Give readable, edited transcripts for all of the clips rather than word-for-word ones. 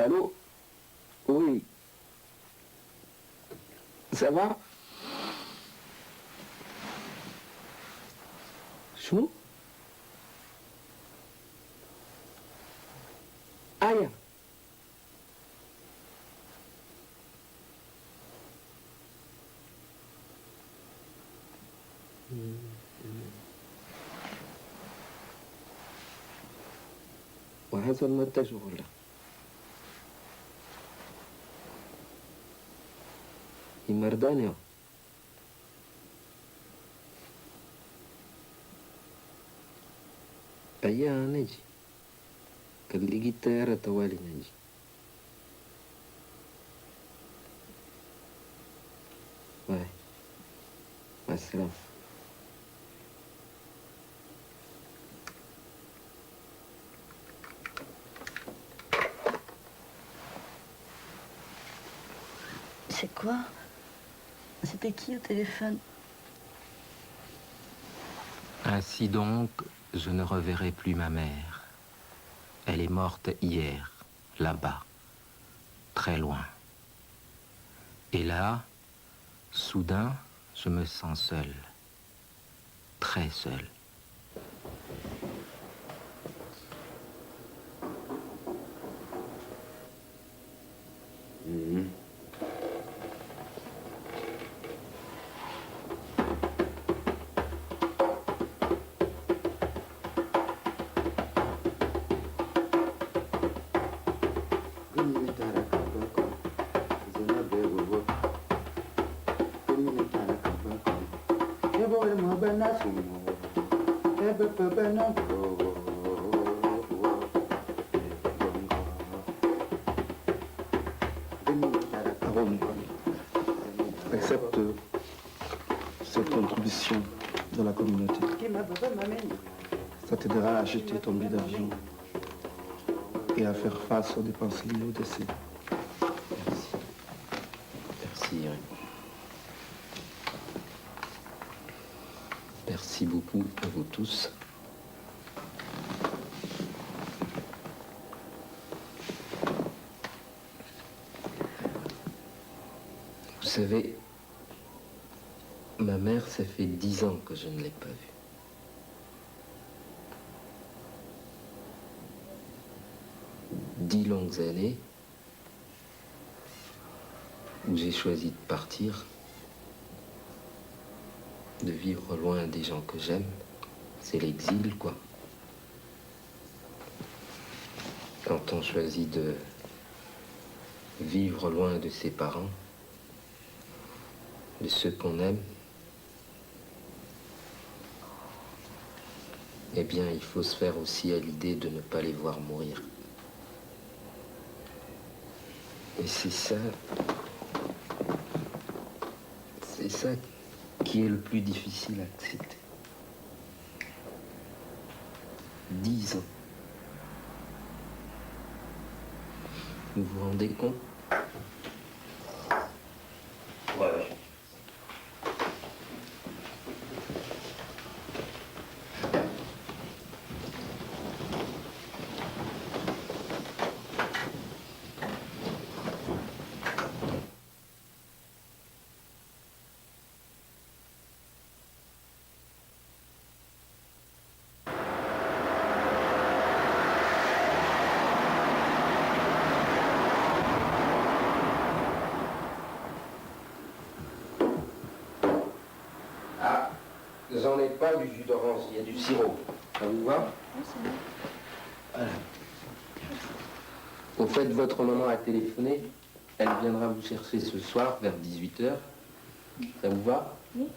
Allô? Oui. Ça va? Chou? Aïe. وحصل ما تشغل يمردانيو أيا نجي كاللي تيارة توالي نجي باي مع السلامة. C'est quoi? C'était qui au téléphone? Ainsi donc, je ne reverrai plus ma mère. Elle est morte hier, là-bas, très loin. Et là, soudain, je me sens seul, très seul. Accepte cette contribution de la communauté. Ça t'aidera à acheter ton billet d'avion et à faire face aux dépenses liées au décès. Merci. Merci, Eric. Merci beaucoup à vous tous. Vous savez, ma mère, ça fait 10 ans que je ne l'ai pas vue. 10 longues années où j'ai choisi de partir, de vivre loin des gens que j'aime. C'est l'exil, quoi. Quand on choisit de vivre loin de ses parents, de ceux qu'on aime, eh bien, il faut se faire aussi à l'idée de ne pas les voir mourir. Et c'est ça qui est le plus difficile à accepter. 10 ans. Vous vous rendez compte? Ouais. J'en ai pas du jus d'orange, il y a du sirop. Ça vous va? Oui, c'est bon. Voilà. Au fait, votre maman a téléphoné. Elle viendra vous chercher ce soir vers 18h. Ça vous va? Oui.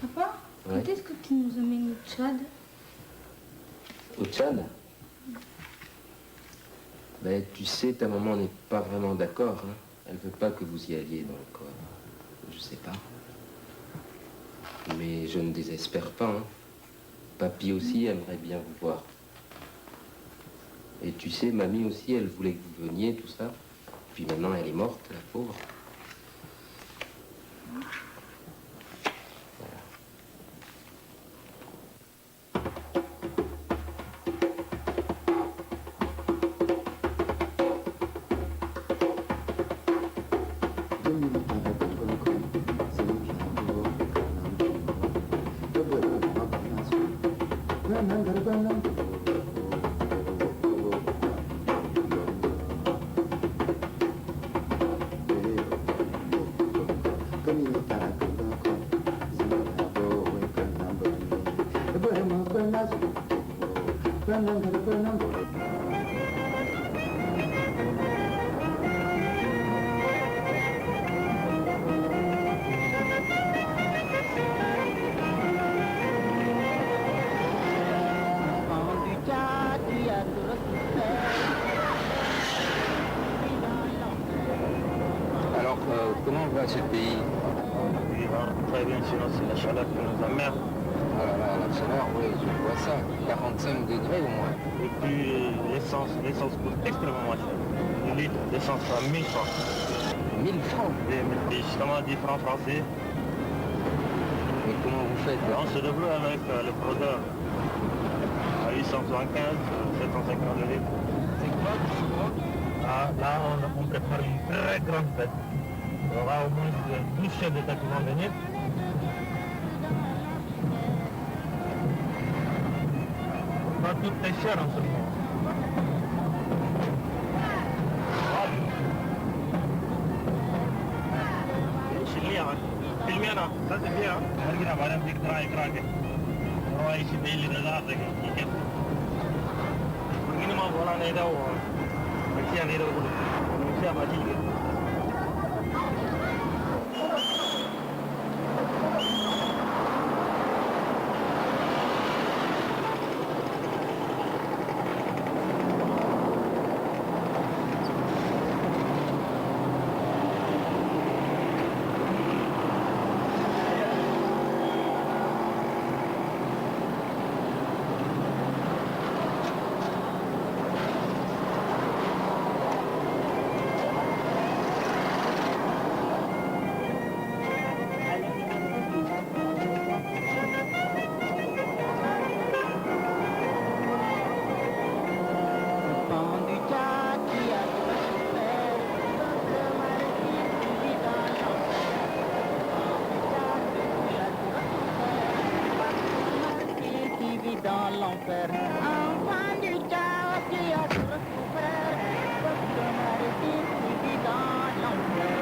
Papa, Ouais. quand est-ce que tu nous emmènes au Tchad? Au Tchad? Ben, tu sais, ta maman n'est pas vraiment d'accord. Hein. Elle veut pas que vous y alliez, donc je sais pas. Mais je ne désespère pas. Hein. Papy aussi aimerait bien vous voir. Et tu sais, mamie aussi, elle voulait que vous veniez, tout ça. Puis maintenant, elle est morte, la pauvre. Alors, comment va ce pays? Il va très bien, sinon c'est la chaleur qui nous emmerde. Oh là là, la chaleur, oui, je vois ça. 45 degrés au moins. Et puis l'essence coûte extrêmement cher. Un litre d'essence à 1000 francs. 1000 francs. Et justement 10 francs français. Mais comment vous faites? Alors, on se débrouille avec le producteur à 875, 750 le litre. C'est quoi du souvent? Ah, là, on prépare une très grande fête. Il y aura au moins 12 chefs d'État qui vont venir. Pas tout est cher en ce moment. Filmiana, ça c'est bien. Regarde, madame, c'est craqué. On va ici payer les arts. Minimum, voilà, on est là. Merci à vous. Merci à Mathilde. Dans l'enfer, enfant du chaos qui a tout souffert, votre maritime qui vit dans l'enfer.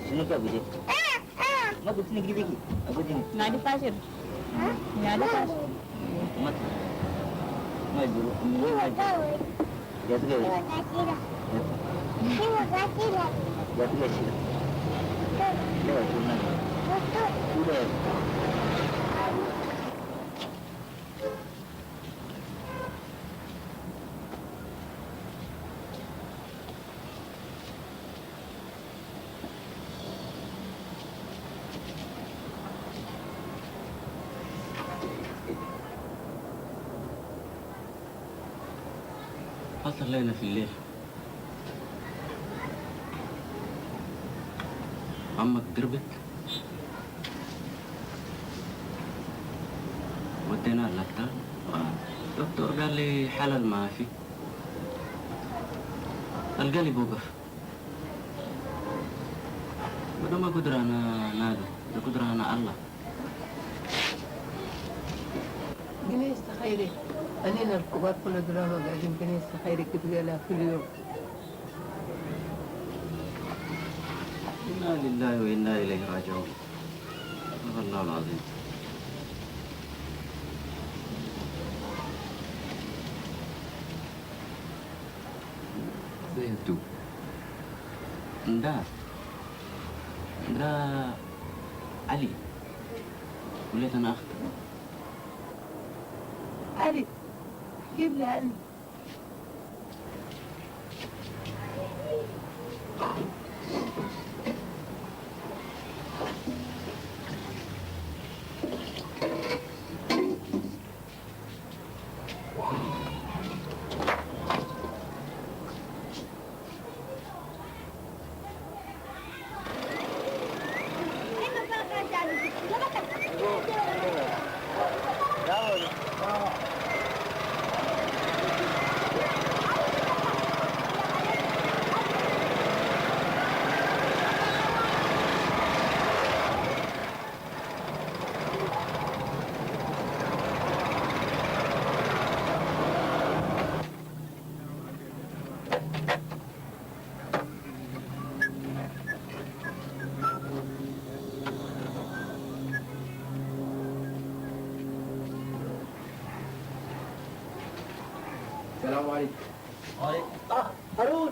Sini ke Abu? Aku sini gini. Aku sini. Nggak ada pasir. Nggak ada pasir. Mat. Mai dulu. Ya sudah. Ya sudah sih. Ya sudah. Sudah. حصل لنا في الليل عمك دربك ودينا اللتان الدكتور قال لي حلل ما في القلب وقف. وده ما قدر أنا نادو، ده قدر أنا الله. جنيه خيري أنينا الكبار كل دراما قاعدين جنيه خيري كتب لها كل يوم. إنا لله وإنا إليه راجعون. صدق الله العظيم. زيتو ده علي. وليت أنا أخت. علي جيب لي علي. السلام عليكم. هارون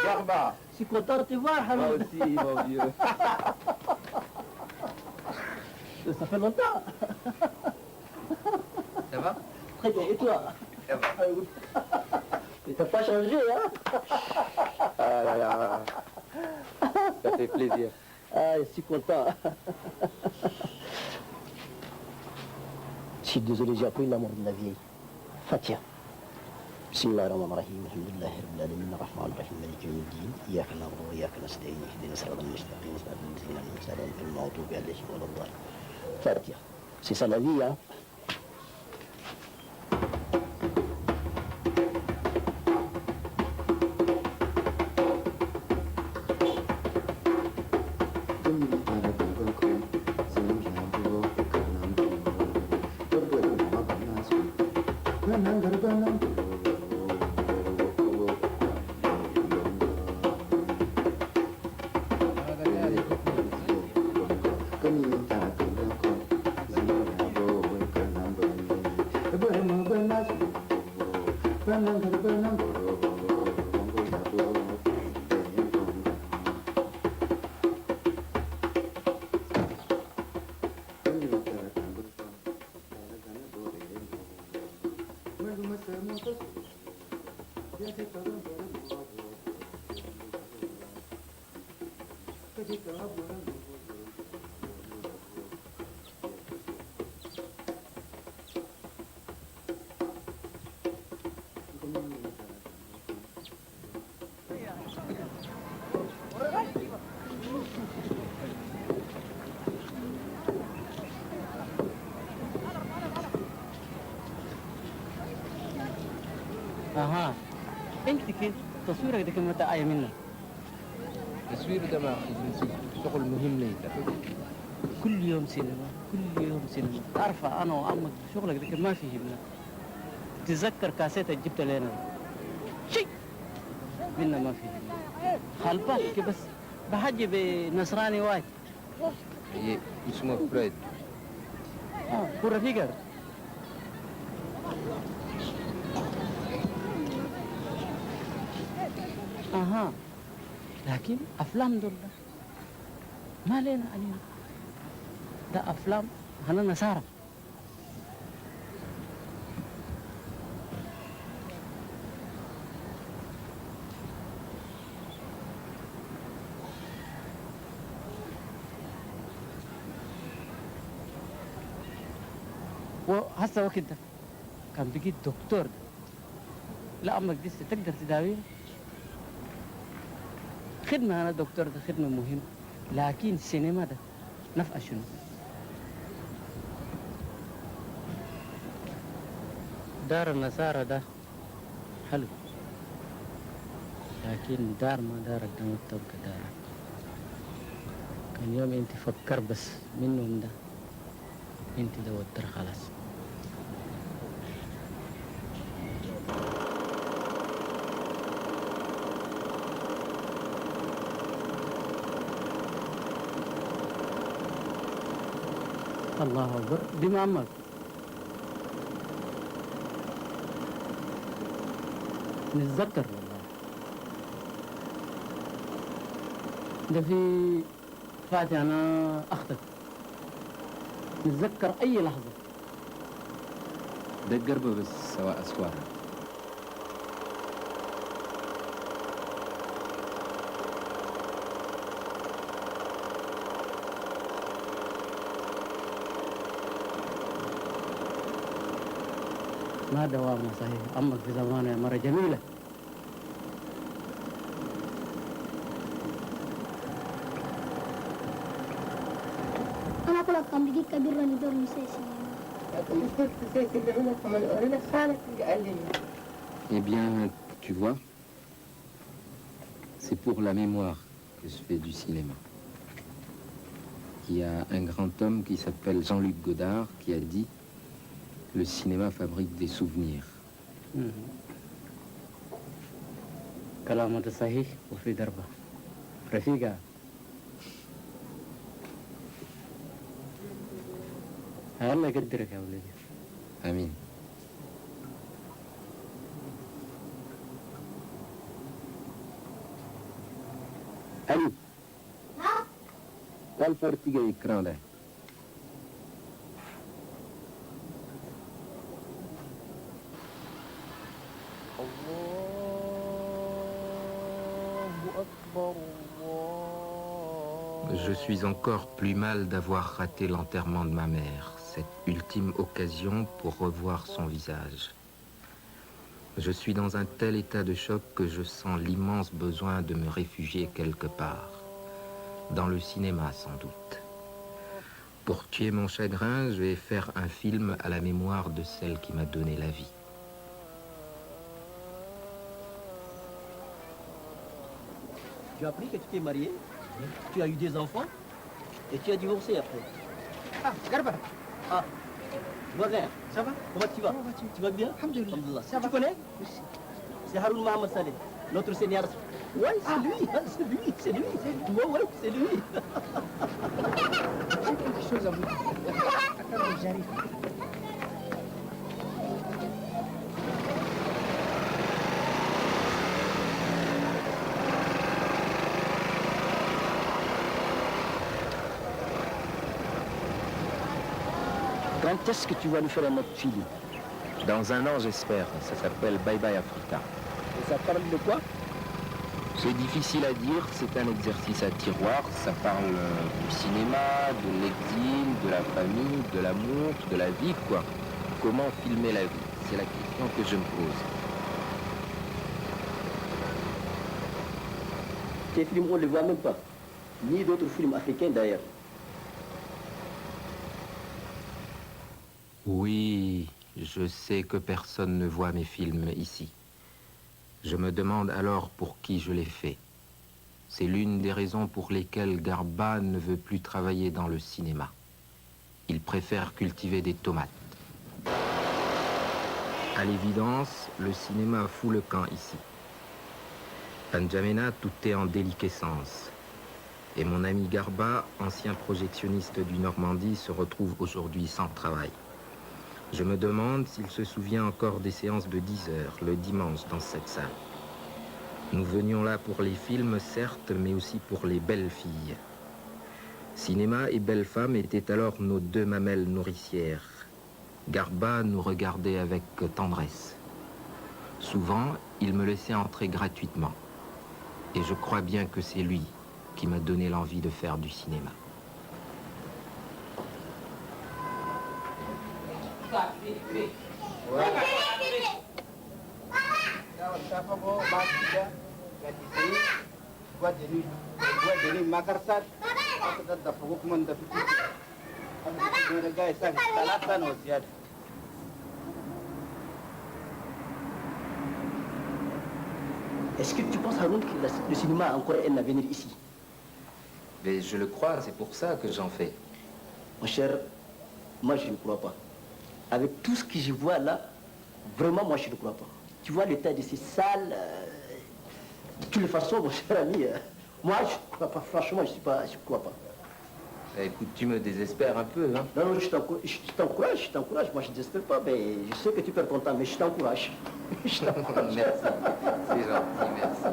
مرحبا. si content de te voir, Moi Haroun. aussi, mon vieux. Ça fait longtemps. Ça va? Très bien, et toi? Ça va. Haroun. Mais t'as pas changé, hein? Ah là là. Ça fait plaisir. Ah, je suis content. Je suis désolé, j'ai appris l'amour de la vieille. Fatia. بسم الله الرحمن الرحيم الحمد لله رب العالمين الرحمن الرحيم مالك يوم الدين اياك نعبد واياك نستعين اهدنا الصراط المستقيم صراط الذين انعمت عليهم غير المغضوب عليهم ولا الضالين. فاتحة. C'est ça la vie, hein. اها انت كده تصويرك ده كم متى آية منه؟ التصوير ده ما أخي نسيت شغل مهم لي. كل يوم سينما كل يوم سينما. تعرف انا وعمك شغلك ده كان ما فيه هنا. تتذكر كاسيت اللي جبت لنا شيء منا ما فيه خلفك بس بحجي بنصراني واحد. إيه اسمه فريد. كورة فيجر. اها لكن افلام دول ما لنا علينا. ده افلام هنا نصارى. وهسه وقت ده كان بقيت دكتور ده. لا امك دي تقدر تداويه. خدمة أنا دكتور ده خدمة مهمة، لكن السينما ده نفع شنو؟ دار النصارى ده حلو، لكن دار ما دارك ده ما تبقى دارك. كان يوم انت فكر بس منهم ده انت ده ودر خلاص. الله أكبر دي معمر. نتذكر والله ده في فاتي أنا أختك، نتذكر أي لحظة. ده القربة بس سواء أسوارها. ما دوامنا صحيح، أمك في زمانها مرة جميلة. أنا أقول كان بيجي كبير راني دور مسيسي. Eh bien, tu vois, c'est pour la mémoire que je fais du cinéma. Il y a un grand homme qui s'appelle Jean-Luc Godard qui a dit « Le cinéma fabrique des souvenirs ». كلامك صحيح وفي دربة رفيقة. الله يقدرك يا ولدي. Amin. Ali. Qual fartiga écran là? Je suis encore plus mal d'avoir raté l'enterrement de ma mère, cette ultime occasion pour revoir son visage. Je suis dans un tel état de choc que je sens l'immense besoin de me réfugier quelque part, dans le cinéma sans doute. Pour tuer mon chagrin, je vais faire un film à la mémoire de celle qui m'a donné la vie. Tu as appris que tu t'es marié, tu as eu des enfants et tu as divorcé après. Ah, Garba. Ah, voisin, Ça va? comment tu vas? Comment vas-tu? Tu vas bien? Alhamdulillah. Alhamdulillah. Ça va? Tu connais? Oui. C'est Haroun Mohamed Saleh, notre seigneur. Oui, c'est lui, hein, c'est lui, c'est lui. Oui, c'est lui. J'ai quelque chose à vous dire. Attendez, j'arrive. Quand est-ce que tu vas nous faire un autre film? Dans un an, j'espère. Ça s'appelle Bye Bye Africa. Et ça parle de quoi? C'est difficile à dire, c'est un exercice à tiroir. Ça parle du cinéma, de l'exil, de la famille, de l'amour, de la vie, quoi. Comment filmer la vie? C'est la question que je me pose. Tes films, on ne les voit même pas. Ni d'autres films africains d'ailleurs. Oui, je sais que personne ne voit mes films ici. Je me demande alors pour qui je les fais. C'est l'une des raisons pour lesquelles Garba ne veut plus travailler dans le cinéma. Il préfère cultiver des tomates. À l'évidence, le cinéma fout le camp ici. À N'Djamena, tout est en déliquescence. Et mon ami Garba, ancien projectionniste du Normandie, se retrouve aujourd'hui sans travail. Je me demande s'il se souvient encore des séances de 10 heures, le dimanche, dans cette salle. Nous venions là pour les films, certes, mais aussi pour les belles filles. Cinéma et belles femmes étaient alors nos deux mamelles nourricières. Garba nous regardait avec tendresse. Souvent, il me laissait entrer gratuitement. Et je crois bien que c'est lui qui m'a donné l'envie de faire du cinéma. Est-ce que tu penses, Haroun, que le cinéma a encore un avenir ici? Mais je le crois, c'est pour ça que j'en fais. Mon cher, moi je ne crois pas. Avec tout ce que je vois là, vraiment moi je ne crois pas. Tu vois l'état de ces salles, de toutes les façons, mon cher ami, moi je ne crois pas, franchement je ne crois pas. Écoute, tu me désespères un peu, hein? Non, je t'encourage, moi je ne désespère pas, mais je sais que tu perds ton temps, mais je t'encourage. Merci, c'est gentil, merci.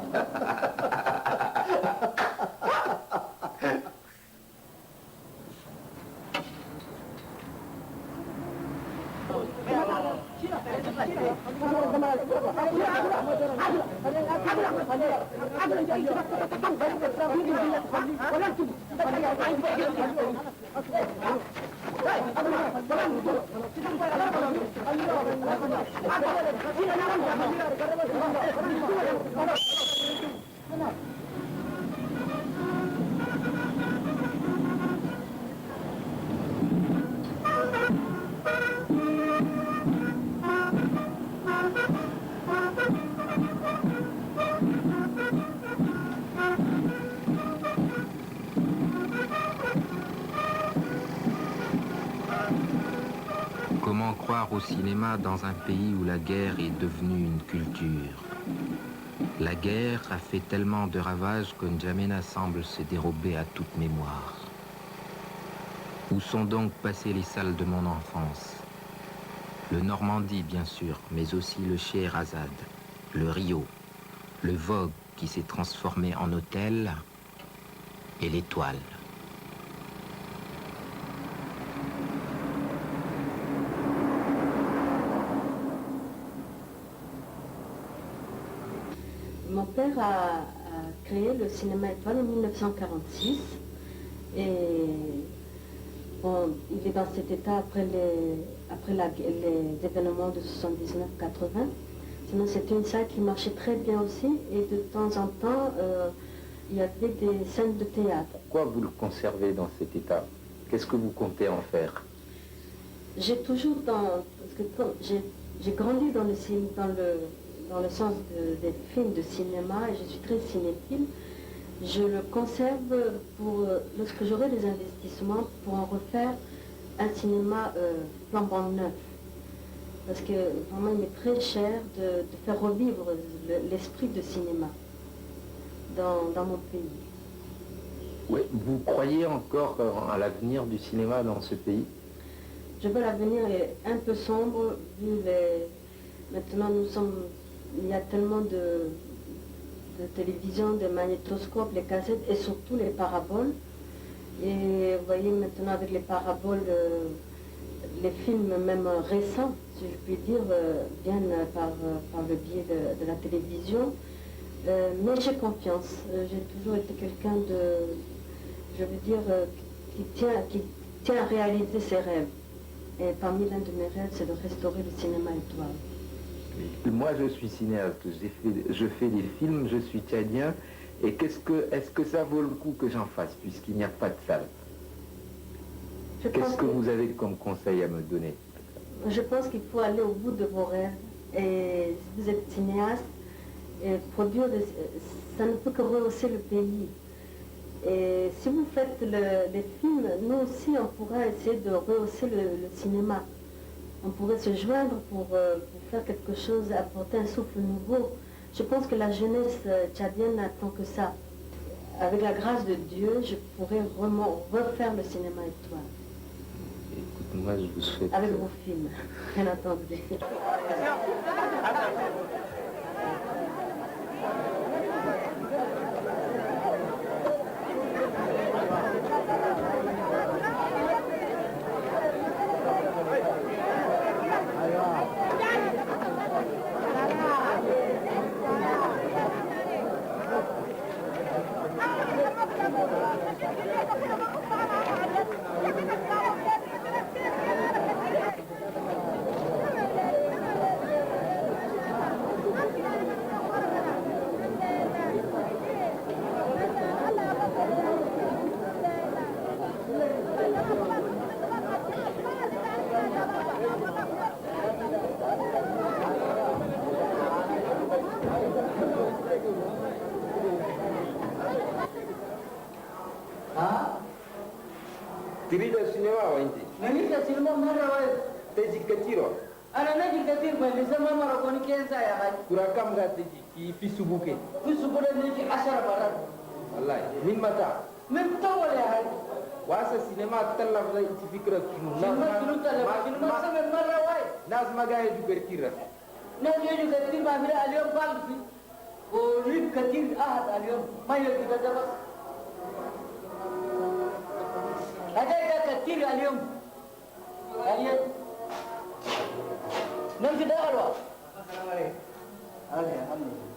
Comment croire au cinéma dans un pays où la guerre est devenue une culture? La guerre a fait tellement de ravages que N'Djamena semble se dérober à toute mémoire. Où sont donc passées les salles de mon enfance? Le Normandie, bien sûr, mais aussi le Scheherazade, le Rio, le Vogue qui s'est transformé en hôtel et l'Étoile. Mon père a créé le cinéma Étoile en 1946 et bon, il est dans cet état après les événements de 79-80. Sinon c'était une salle qui marchait très bien aussi et de temps en temps il y avait des scènes de théâtre. Pourquoi vous le conservez dans cet état? Qu'est-ce que vous comptez en faire? J'ai toujours parce que quand j'ai grandi dans le sens des films de cinéma et je suis très cinéphile. Je le conserve pour lorsque j'aurai des investissements pour en refaire un cinéma flambant neuf. Parce que vraiment il est très cher de faire revivre l'esprit de cinéma dans mon pays. Oui, vous croyez encore à l'avenir du cinéma dans ce pays? Je veux l'avenir est un peu sombre vu maintenant il y a tellement de télévision, de magnétoscopes, les cassettes et surtout les paraboles. Et vous voyez maintenant avec les paraboles, les films même récents, si je puis dire, viennent par le biais de la télévision. Mais j'ai confiance. J'ai toujours été quelqu'un je veux dire, qui tient à réaliser ses rêves. Et parmi l'un de mes rêves, c'est de restaurer le cinéma Étoile. Moi, je suis cinéaste, je fais des films, je suis tchadien, et est-ce que ça vaut le coup que j'en fasse, puisqu'il n'y a pas de salle? Qu'est-ce que vous avez comme conseil à me donner? Je pense qu'il faut aller au bout de vos rêves, et si vous êtes cinéaste, et produire, ça ne peut que rehausser le pays. Et si vous faites les films, nous aussi, on pourra essayer de rehausser le cinéma. On pourrait se joindre pour faire quelque chose, apporter un souffle nouveau. Je pense que la jeunesse tchadienne n'attend que ça. Avec la grâce de Dieu, je pourrais vraiment refaire le cinéma Étoile. Écoute, moi, je vous souhaite... Avec vos films, bien entendu. تريد السينما وانت؟ نريد السينما مرة واحدة. تجي كثير. أنا نجي كثير بس لسه ما ركوني كيسا يا أخي. كرا كم قاعد تجي في سبوكين؟ في سبوكين نجي 10 مرات. والله من متى؟ من طول يا أخي. واسا سينما تلف زي فكرة كيلو. سينما كيلو تلف. سينما سمع مرة واحدة. ناس ما قاعد يجوا كثير. ناس يجوا كثير ما بيرا اليوم بالفي. وريب كثير أحد اليوم ما يجي كذا بس. هذا كثير اليوم. اليوم. نمشي داخل. السلام عليكم. الحمد لله.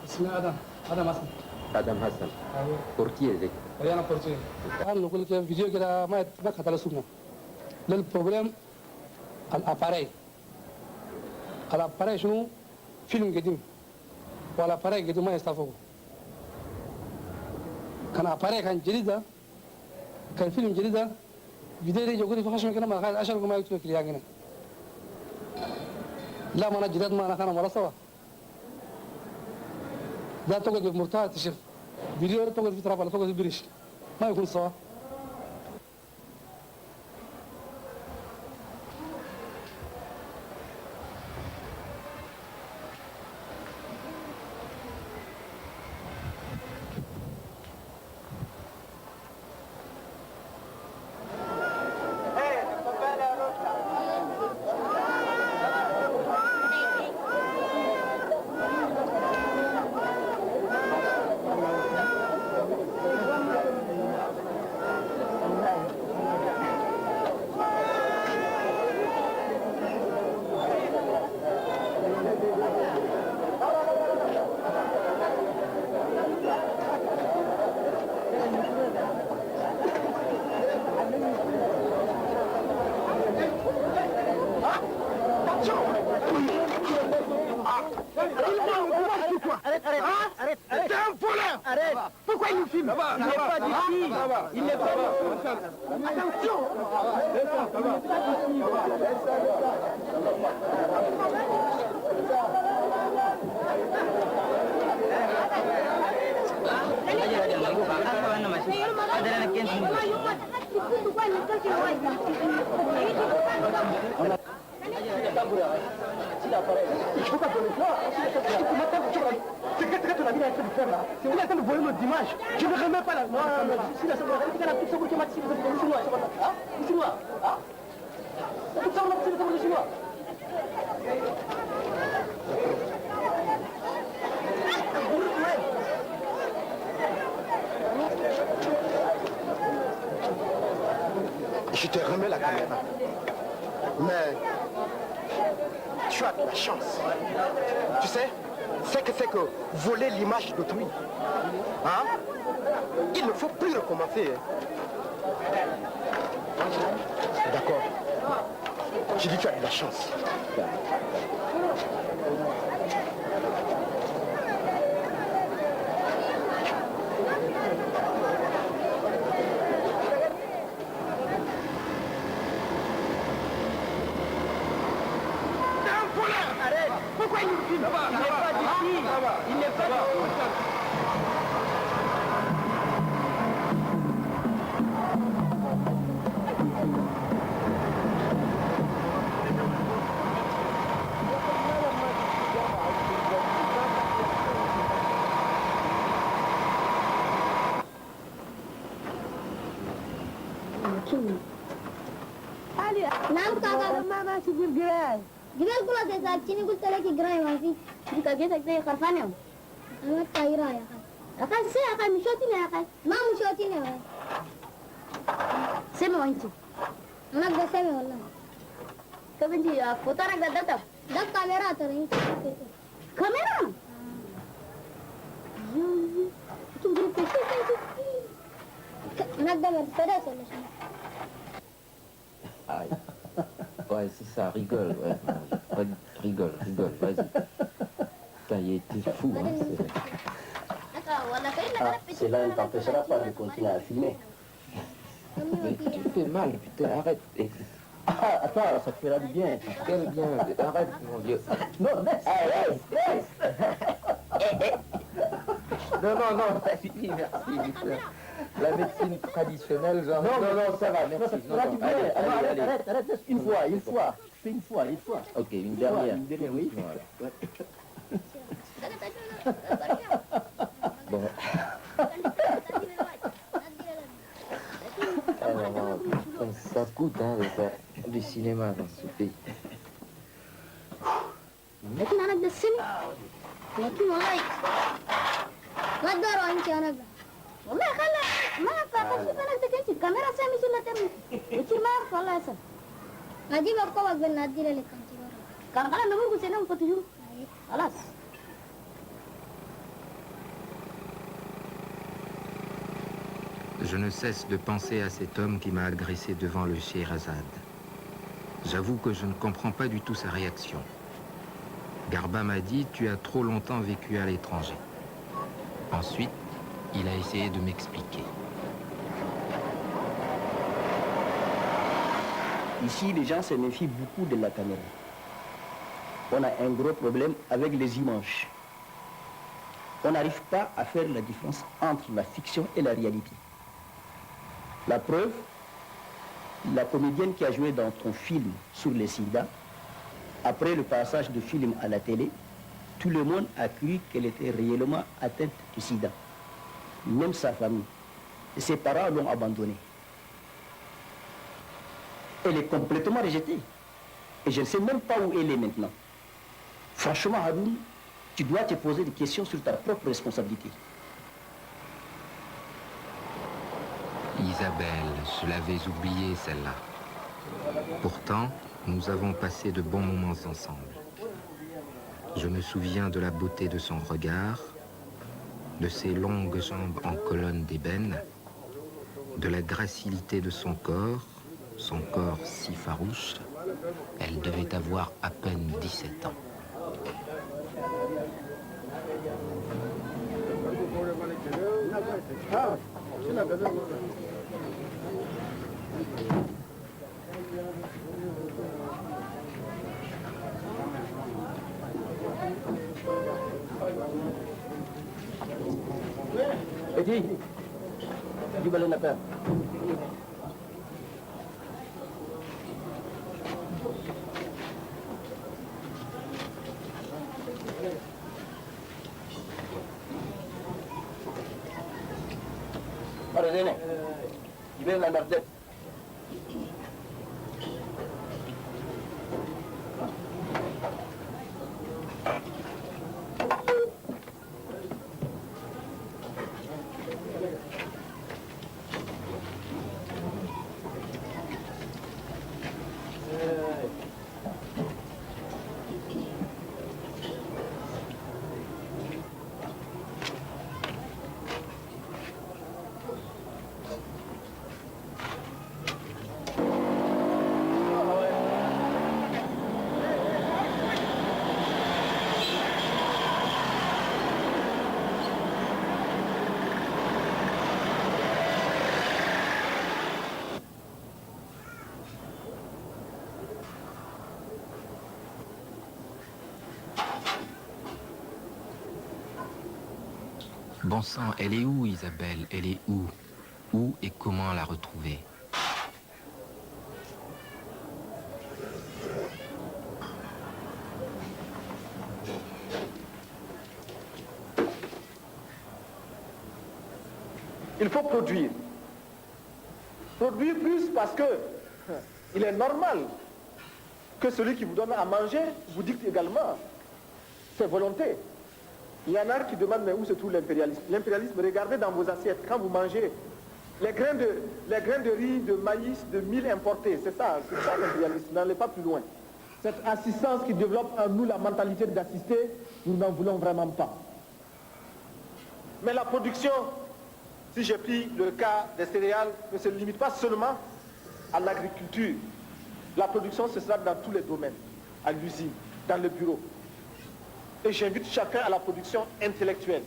اسمي ادم حسن. ادم حسن. بورتيه زي. انا بورتيه. انا نقول لك فيديو كده ما كتب سمو. للبروبلم الاباري شنو فيلم قديم والاباري قديم ما يستفوق. كان اباري كان جديده كان فيلم جديده فيديو يقول في خشم كده ما قال 10 ما يكتب لي يعني لا ما انا جديد ما انا كان ولا سوا ده تقعد بمرتاح تشوف فيديو تقعد في تراب ولا تقعد بريش ما يكون سوا. Pourquoi il nous filme? Il n'est pas d'ici. Il n'est pas d'ici. Attention. Il faut pas donner ça. C'est que la vie est en train de faire là. Si vous êtes en train de voler notre image, je ne remets pas la. Non, si la salle est la toute salle automatique, vous êtes comme chinois, c'est pas ça. Hein? Chinois. Hein? La toute salle automatique, c'est comme chinois. Je te remets la caméra. Mais tu as de la chance. Tu sais, c'est que voler l'image d'autrui. Hein? Il ne faut plus recommencer. D'accord. Je dis que tu as de la chance. Pourquoi il nous filme? Il n'est pas d'ici. Il n'est pas d'ici. نعم كاكا ما ماشي بالجراي. جبال كلها تسالتني قلت لك اقراي ما في انت جيتك زي خرفانه. انا طايره يا اخي اخي سي اخي مشوتني يا اخي. ما مشوتني يا اخي سمع انت. انا بدي اسمع والله Kami di foto anak datang. Dah kamera terus. Kamera? Tu groupe itu. Nak dah berpedas solution. Aïe. Ouais, c'est ça, rigole, ouais. Rigole, vas-y. Putain, il était fou, hein. Cela ne t'empêchera pas de continuer à filmer. Mais tu fais mal, putain, arrête. Ah, attends, ça te fera du bien. Quel bien, arrête, mon Dieu. Non, laisse. Non, fini, merci. La médecine traditionnelle, genre... Non, ça va, merci. Ça fera du bien. Arrête, laisse une fois. Fais une fois. Ok, une dernière. Oui. Voilà. Bon. Alors, ça coûte, hein, de faire du cinéma dans ce pays. لكن أنا بدسني لكن والله ما أقدر أنت أنا والله خلا ما أفكر شوف أنا تكنت الكاميرا سامي شو تم وشي ما أعرف والله أسا أجيب أقوى قبل نادي لك كان خلا نمر كسينا مفتشو خلاص. Je ne cesse de penser à cet homme qui m'a agressé devant le Scheherazade. J'avoue que je ne comprends pas du tout sa réaction. Garba m'a dit « Tu as trop longtemps vécu à l'étranger ». Ensuite, il a essayé de m'expliquer. Ici, les gens se méfient beaucoup de la caméra. On a un gros problème avec les images. On n'arrive pas à faire la différence entre la fiction et la réalité. La preuve, la comédienne qui a joué dans ton film sur le sida, après le passage du film à la télé, tout le monde a cru qu'elle était réellement atteinte du sida. Même sa famille. Et ses parents l'ont abandonnée. Elle est complètement rejetée. Et je ne sais même pas où elle est maintenant. Franchement, Haroun, tu dois te poser des questions sur ta propre responsabilité. Isabelle, je l'avais oubliée celle-là. Pourtant, nous avons passé de bons moments ensemble. Je me souviens de la beauté de son regard, de ses longues jambes en colonne d'ébène, de la gracilité de son corps si farouche. Elle devait avoir à peine 17 ans. Petit, du ballon à pain. Allez, Zéné, il vient la merde. Bon sang, elle est où, Isabelle? Elle est où? Où et comment la retrouver? Il faut produire. Produire plus parce que il est normal que celui qui vous donne à manger vous dicte également ses volontés. Il y en a qui demandent mais où se trouve l'impérialisme? L'impérialisme, regardez dans vos assiettes, quand vous mangez les grains de riz, de maïs, de mil importés, c'est ça l'impérialisme, n'allez pas plus loin. Cette assistance qui développe en nous la mentalité d'assister, nous n'en voulons vraiment pas. Mais la production, si j'ai pris le cas des céréales, ne se limite pas seulement à l'agriculture. La production, ce sera dans tous les domaines, à l'usine, dans le bureau. Et j'invite chacun à la production intellectuelle.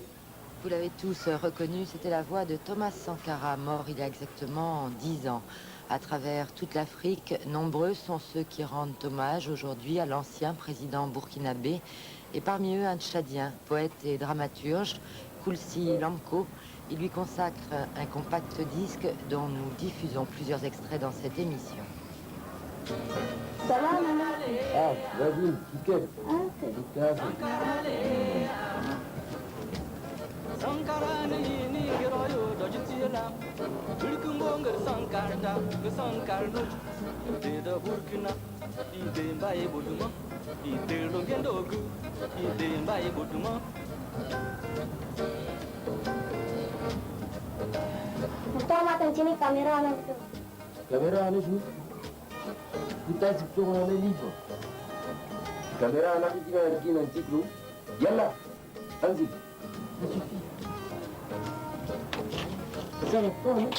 Vous l'avez tous reconnu, c'était la voix de Thomas Sankara, mort il y a exactement 10 ans. À travers toute l'Afrique, nombreux sont ceux qui rendent hommage aujourd'hui à l'ancien président burkinabé, et parmi eux un Tchadien, poète et dramaturge, Koulsi Lamko. Il lui consacre un compact disque dont nous diffusons plusieurs extraits dans cette émission. Ça va, maman? Ah, vas-y, Kike. Sankarani ni giroyo dojitila Tulkumbonga sankarda sankarno Ida burkina ide mbaye boduma ide longendogu ide mbaye boduma Toma tantini kamera na tu. Caméra à jour. Putain, c'est pour un livre. Caméra à qui va dire un petit clou. Yalla, vas-y. Ça suffit. Ça va pas, hein?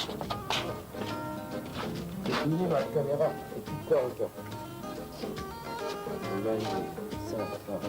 J'ai fini ma caméra et tout quoi encore. Là, ça va pas.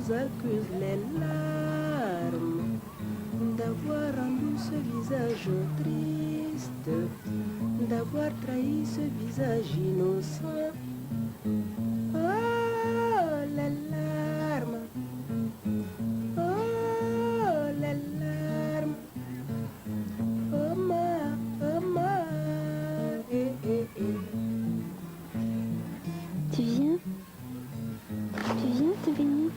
Accuse les larmes d'avoir rendu ce visage triste, d'avoir trahi ce visage innocent. Oh, les larmes, oh, les larmes, oh ma, eh, eh, eh. Tu viens te baigner?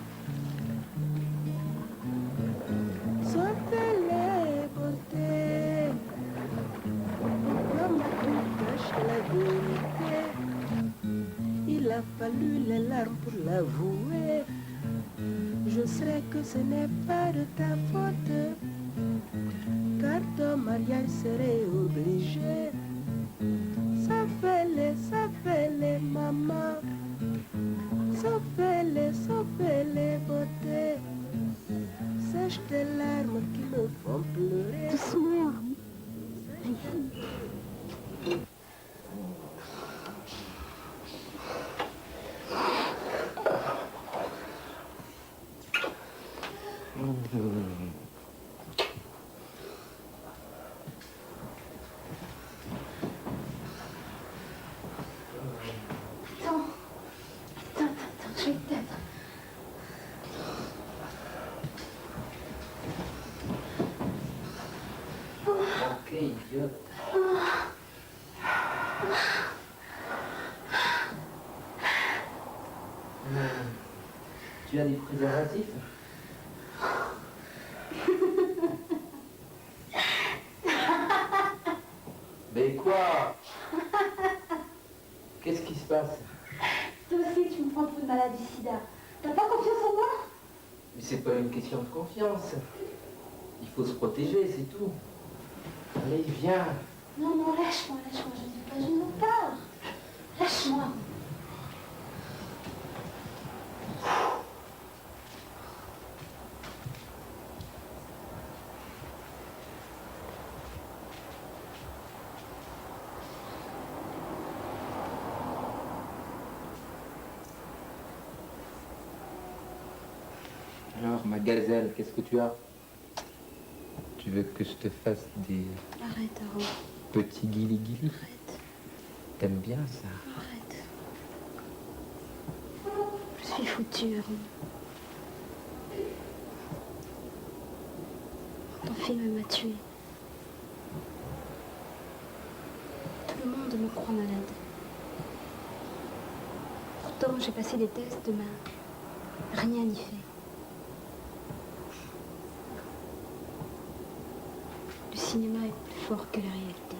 Il a fallu les larmes pour l'avouer. Je sais que ce n'est pas de ta faute, car ton mariage serait obligé. Ça fait les mamans, ça fait les beautés. Sèche tes larmes qui me font pleurer. Doucement. Attends, je vais peut-être. Ok, idiote. Tu as des préservatifs? Mais quoi? Qu'est-ce qui se passe? Toi aussi, tu me prends pour une malade du sida. T'as pas confiance en moi? Mais c'est pas une question de confiance. Il faut se protéger, c'est tout. Allez, viens. Non, non, lâche-moi, lâche-moi, je dis pas, je me parle. Lâche-moi. Alors, ma gazelle, qu'est-ce que tu as? Tu veux que je te fasse des Arrête, Aaron. petits guili-guili? Arrête. T'aimes bien ça? Arrête. Je suis foutue, Aaron. Ton film m'a tuée. Tout le monde me croit malade. Pourtant, j'ai passé des tests, mais rien n'y fait. Le cinéma est plus fort que la réalité.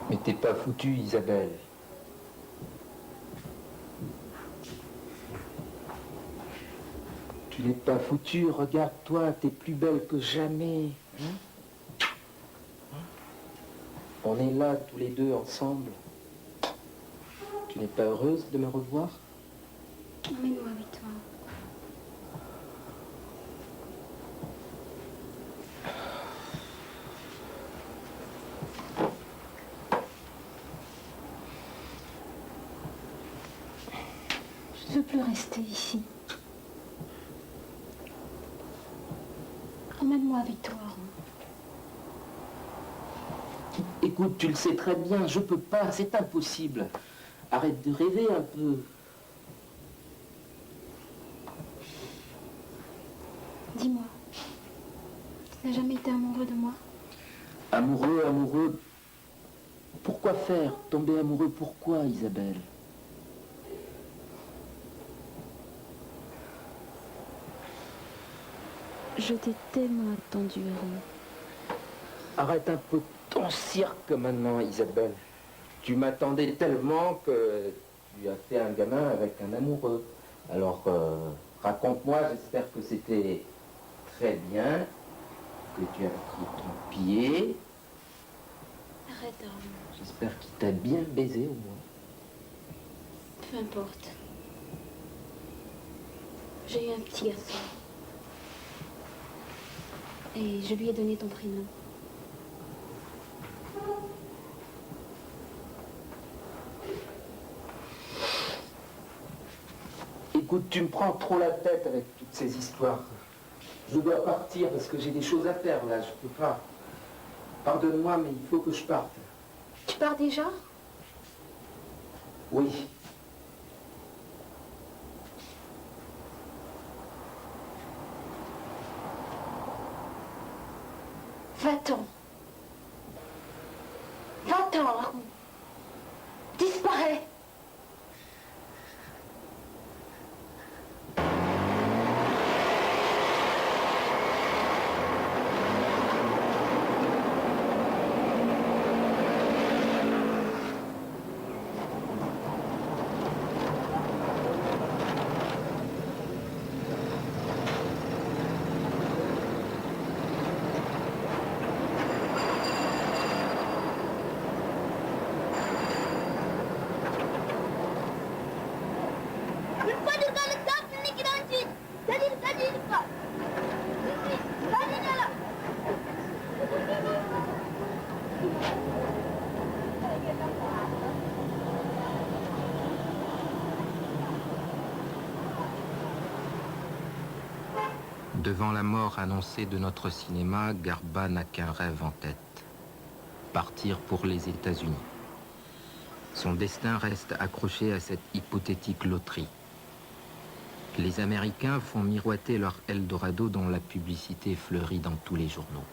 Mais t'es pas foutue, Isabelle. Tu n'es pas foutue, regarde-toi, t'es plus belle que jamais. Hein? On est là tous les deux ensemble. Tu n'es pas heureuse de me revoir? Emmène-moi avec toi. Je ne veux plus rester ici. Emmène-moi avec toi. Écoute, tu le sais très bien, je peux pas, c'est impossible. Arrête de rêver un peu. Dis-moi, tu n'as jamais été amoureux de moi? Amoureux, amoureux. Pourquoi faire? Tomber amoureux, pourquoi, Isabelle? Je t'ai tellement attendu, Aaron. Arrête un peu ton cirque maintenant, Isabelle. Tu m'attendais tellement que tu as fait un gamin avec un amoureux. Alors, raconte-moi, j'espère que c'était très bien, que tu as pris ton pied. Arrête, Aaron. J'espère qu'il t'a bien baisé au moins. Peu importe. J'ai eu un petit garçon. Et je lui ai donné ton prénom. Écoute, tu me prends trop la tête avec toutes ces histoires. Je dois partir parce que j'ai des choses à faire là, je peux pas. Pardonne-moi, mais il faut que je parte. Tu pars déjà? Oui. Va-t'en. Va-t'en, Aaron. Disparais. Devant la mort annoncée de notre cinéma, Garba n'a qu'un rêve en tête. Partir pour les États-Unis. Son destin reste accroché à cette hypothétique loterie. Les Américains font miroiter leur Eldorado dont la publicité fleurit dans tous les journaux.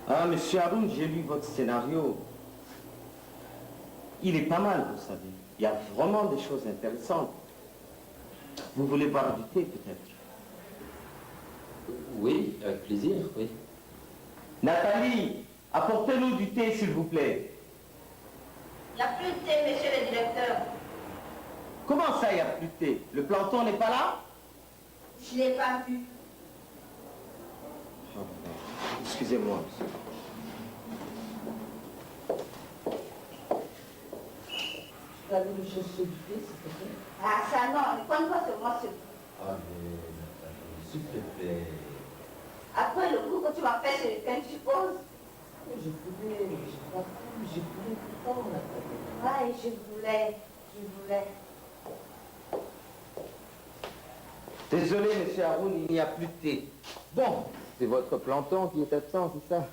Ah, monsieur Haroun, j'ai lu votre scénario. Il est pas mal, vous savez. Il y a vraiment des choses intéressantes. Vous voulez boire du thé peut-être? Oui, avec plaisir, oui. Nathalie, apportez-nous du thé s'il vous plaît. Il n'y a plus de thé, monsieur le directeur. Comment ça, il n'y a plus de thé? Le planton n'est pas là? Je ne l'ai pas vu. Oh, excusez-moi. Vous avez le chercher du thé, s'il te plaît? Ah, ça non, ne prends pas sur moi, s'il te plaît. Ah, mais Nathalie, s'il te plaît. Après le coup que tu m'as fait ce week-end, tu supposes? Je voulais, je crois plus, je voulais tout le temps, Nathalie. Ouais, je voulais. Désolé, monsieur Haroun, il n'y a plus de thé. Bon, c'est votre planton qui est absent, c'est ça?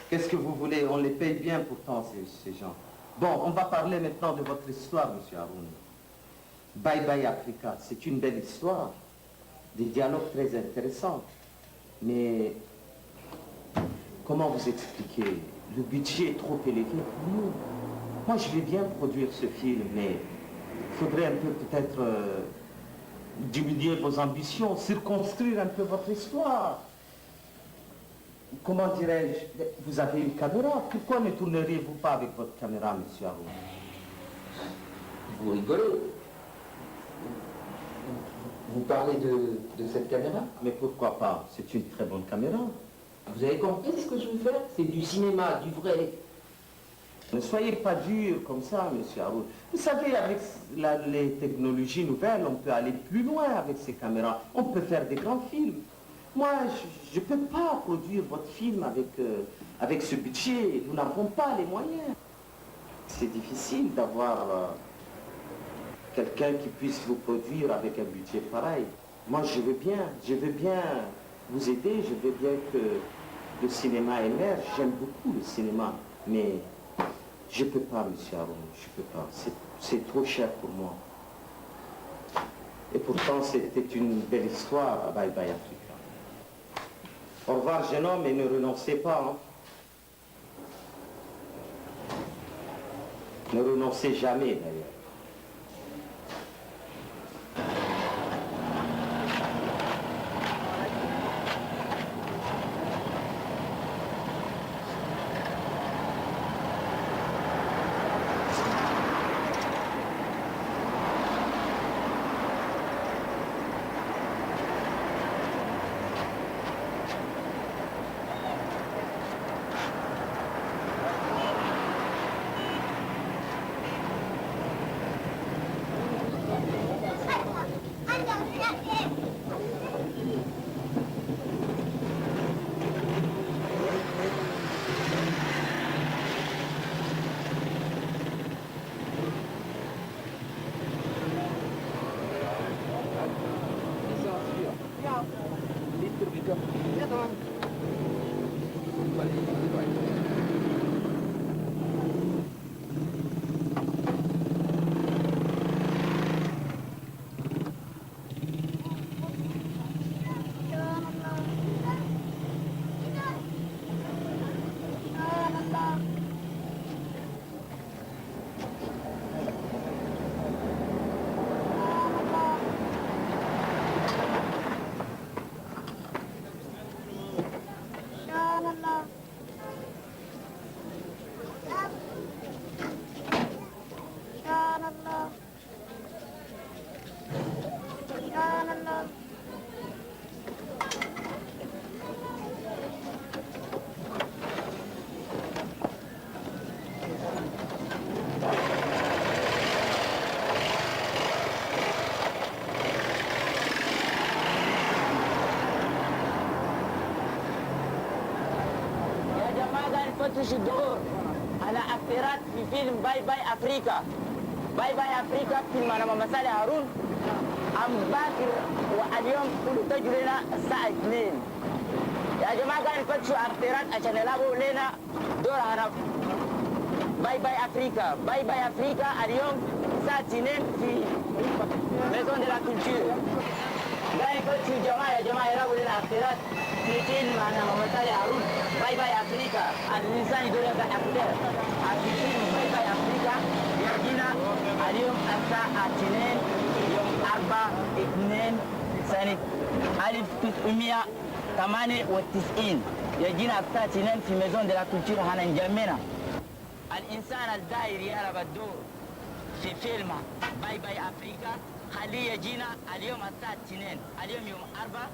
Qu'est-ce que vous voulez? On les paye bien pourtant, ces gens. Bon, on va parler maintenant de votre histoire, monsieur Haroun. Bye Bye Africa, c'est une belle histoire. Des dialogues très intéressants. Mais comment vous expliquer? Le budget est trop élevé pour nous. Moi, je vais bien produire ce film, mais il faudrait un peu peut-être diminuer vos ambitions, circonscrire un peu votre histoire. Comment dirais-je? Vous avez une caméra. Pourquoi ne tourneriez-vous pas avec votre caméra, monsieur Haroun? Vous rigolez? Vous parlez de cette caméra? Mais pourquoi pas? C'est une très bonne caméra. Vous avez compris ce que je veux faire? C'est du cinéma, du vrai. Ne soyez pas dur comme ça, monsieur Haroun. Vous savez, avec les technologies nouvelles, on peut aller plus loin avec ces caméras. On peut faire des grands films. Moi, je ne peux pas produire votre film avec ce budget. Nous n'avons pas les moyens. C'est difficile d'avoir quelqu'un qui puisse vous produire avec un budget pareil. Moi, je veux bien vous aider. Je veux bien que le cinéma émerge. J'aime beaucoup le cinéma, mais je ne peux pas, monsieur Haroun, je ne peux pas. C'est trop cher pour moi. Et pourtant, c'était une belle histoire à Bye Bye Africa. Au revoir, jeune homme, et ne renoncez pas. Hein. Ne renoncez jamais, d'ailleurs. الدور على أثيرات في فيلم باي باي أفريكا. باي باي أفريكا فيلم أنا مسالي هارون عم باكر واليوم كل تجرينا الساعة 2. يا جماعة قاعد نفتشوا أثيرات عشان يلعبوا لنا دور على باي باي أفريكا. باي باي أفريكا اليوم الساعة 2 في ميزون دي لا كولتور. قاعد نفتشوا يا جماعة يلعبوا لنا أثيرات في فيلم أنا مسالي هارون باي باي أفريكا. الإنسان يقول لك أكتر في فيلم باي باي أفريكا يجينا اليوم الساعة 2 يوم 4 2 سنة 1998 يجينا أبتاتنا في ميزون دي لا كولتور هننجمنا الإنسان الداير يلعب الدور في فيلم باي باي أفريقيا خليه يجينا اليوم الساعة 2 اليوم يوم 4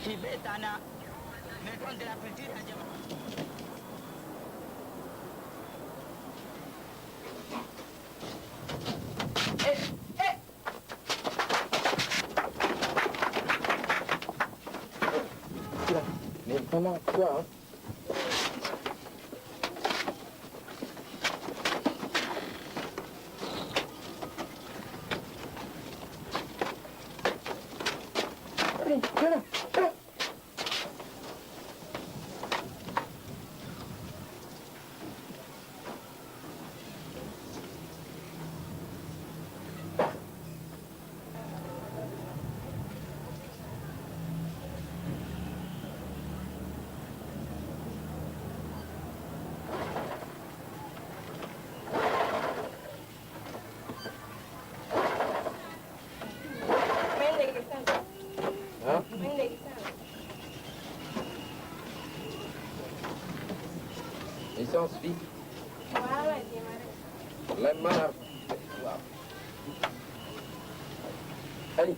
في بيتنا ميزون دي لا كولتور يا جماعة. Mais vraiment, quoi hein? Allez, viens là, viens là. Essence fille. La mana. Allez,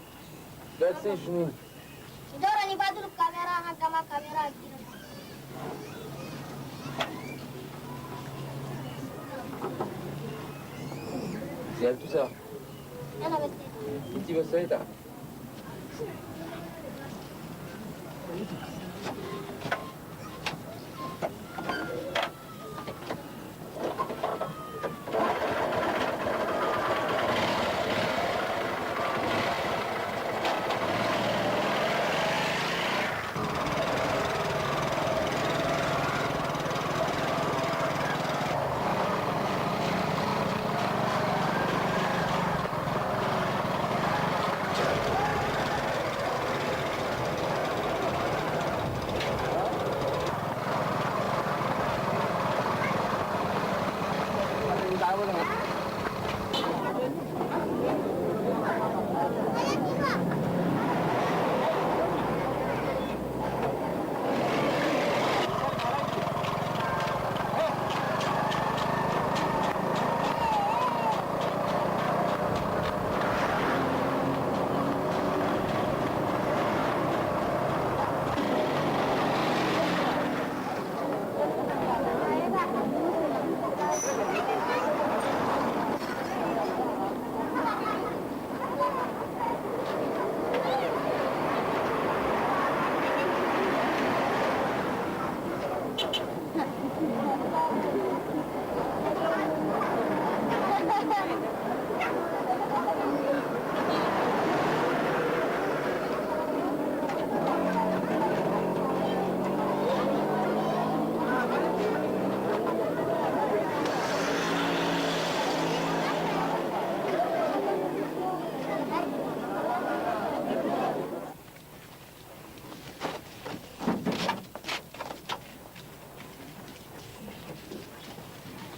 là c'est genoux. Dora ni badu kamera na kama kamera kira. C'est elle tout ça. Yana beste. Petit vas ça.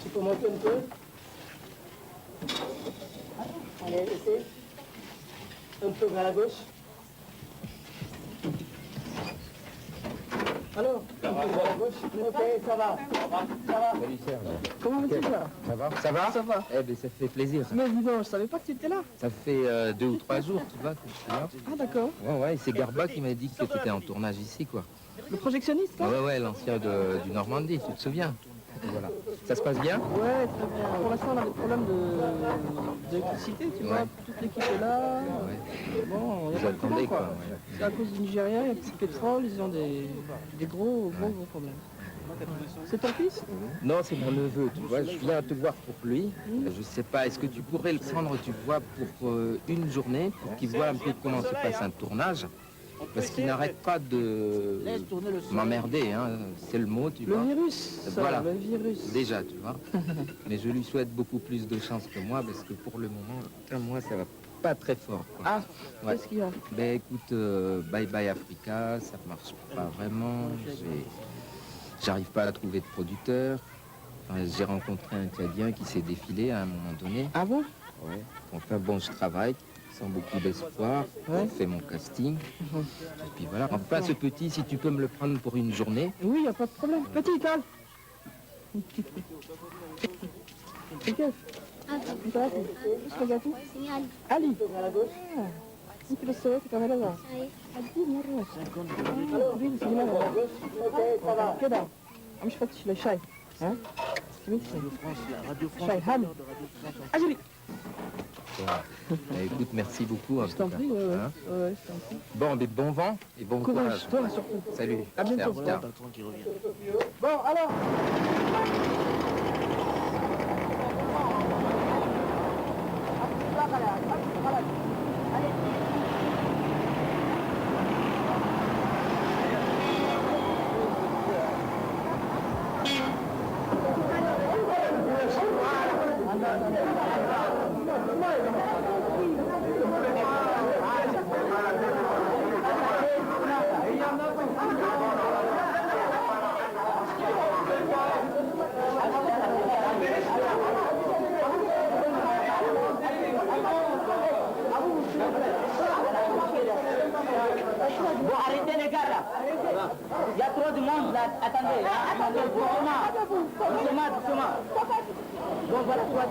Tu peux monter un peu. Allez, essaye. Un peu vers la gauche. Alors, un peu vers la gauche. Ok, ça va. Ça va. Salut Serge. Comment vas-tu là? Ça va? Ça va? Ça va. Eh ben ça fait plaisir. Mais dis donc, je savais pas que tu étais là. Ça fait 2 ou 3 jours, tu vois, que je suis là. Ah d'accord. Ouais, c'est Garba qui m'a dit que tu étais en tournage ici, quoi. Le projectionniste là? Ouais, l'ancien du Normandie, tu te souviens? Voilà. Ça se passe bien? Ouais, très bien. Pour l'instant, on a des problèmes d'électricité, tu vois. Toute l'équipe est là. Bon, il y a pas de courant, quoi. Ouais. C'est à cause du Nigeria, il y a plus de pétrole, ils ont des gros problèmes. C'est ton fils? Non, c'est mon neveu, tu vois. Je viens te voir pour lui. Je sais pas, est-ce que tu pourrais le prendre, tu vois, pour une journée, pour qu'il voit un peu comment se passe un tournage? Parce qu'il n'arrête pas de m'emmerder, hein. C'est le mot, tu vois. Le virus, voilà. Le virus. Déjà, tu vois. Mais je lui souhaite beaucoup plus de chance que moi, parce que pour le moment, moi, ça va pas très fort, quoi. Ah, qu'est-ce qu'il y a? Ben écoute, Bye Bye Africa, ça marche pas vraiment. J'arrive pas à trouver de producteur. J'ai rencontré un Tchadien qui s'est défilé à un moment donné. Ah bon? Ouais. Enfin bon, je travaille. sans beaucoup d'espoir, j'ai fait mon casting. Et puis voilà. Enfin, ce petit, si tu peux me le prendre pour une journée. Oui, il n'y a pas de problème. Petit, calme. C'est quel? Ali. انت بس سويتي كاميرا ده هدي مره كده مش فتش لي شاي ها شاي هامي اجري. Écoute, merci beaucoup. Je t'en prie, ouais, Hein? ouais, je t'en prie. Bon, mais bon vent et bon courage. Toi surtout. Salut. À bientôt. Ciao. Bon, alors. Bon, arrêtez les gars là. Il y a trop de monde là. Attendez, attendez, doucement, doucement. Bon, voilà, toi.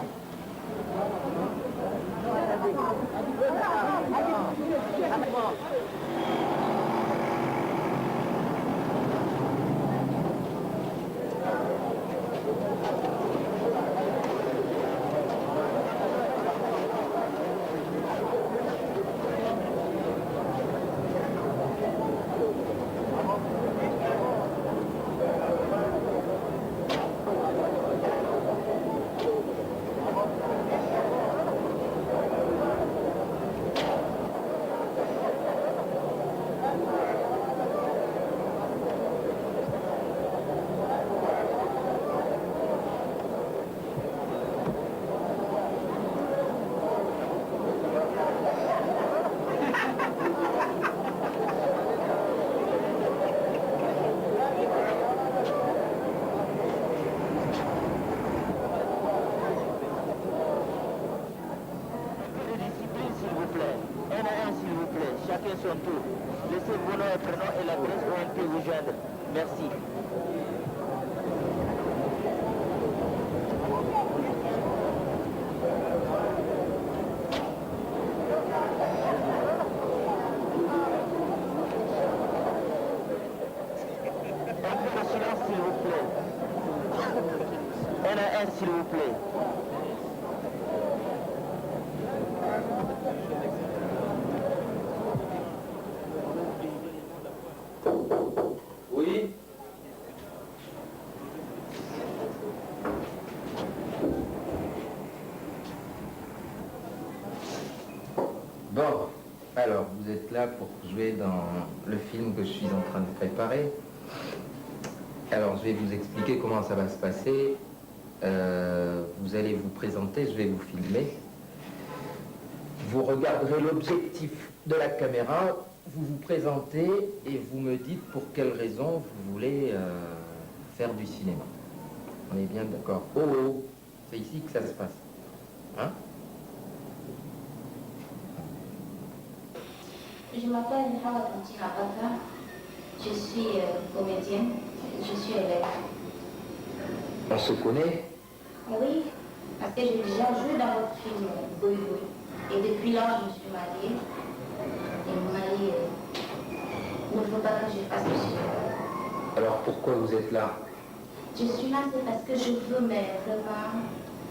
Chacun son tour. Laissez vos noms et prénoms et l'adresse où on peut vous joindre. Merci. Un peu de silence s'il vous plaît. Un à un s'il vous plaît. Oui. Bon, alors vous êtes là pour jouer dans le film que je suis en train de préparer. Alors je vais vous expliquer comment ça va se passer. Vous allez vous présenter, je vais vous filmer. Vous regarderez l'objectif de la caméra, vous vous présentez et vous me dites pour quelle raison vous voulez faire du cinéma. On est bien d'accord. Oh, oh, c'est ici que ça se passe. Hein? Je m'appelle Hawa Tantina Baka. Je suis comédienne. Je suis élève. On se connaît? Oui, parce que j'ai déjà joué dans votre film Boy Boy. Et depuis là, je me suis mariée. Et mon mari ne veut pas que je fasse le cinéma. Alors pourquoi vous êtes là? Je suis là, c'est parce que je veux, mais vraiment,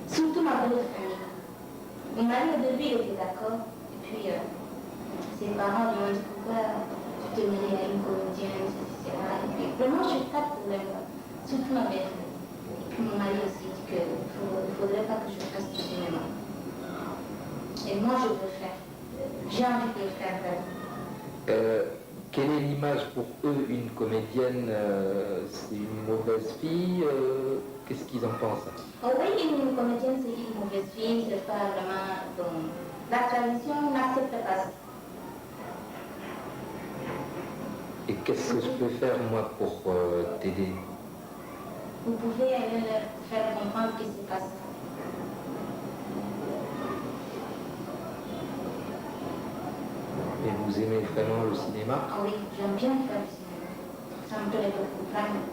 surtout ma belle famille. Mon mari, au début, il était d'accord. Et puis, ses parents lui ont dit pourquoi tu te mêles à une comédienne, etc. Et puis, vraiment, je n'ai pas de problème. Surtout ma belle famille. Et puis, mon mari aussi dit qu'il ne faudrait pas que je fasse du cinéma. Et moi, je veux faire. J'ai envie de le faire vraiment. Quelle est l'image pour eux, une comédienne? C'est une mauvaise fille? Qu'est-ce qu'ils en pensent? Oh oui, une comédienne, c'est une mauvaise fille, c'est pas vraiment... Bon, la tradition n'accepte pas ça. Et qu'est-ce que je peux faire, moi, pour t'aider? Vous pouvez aller leur faire comprendre ce qui se passe. Vous aimez vraiment le cinéma? Ah oui, j'aime bien faire le cinéma. Ça me plaît beaucoup, vraiment.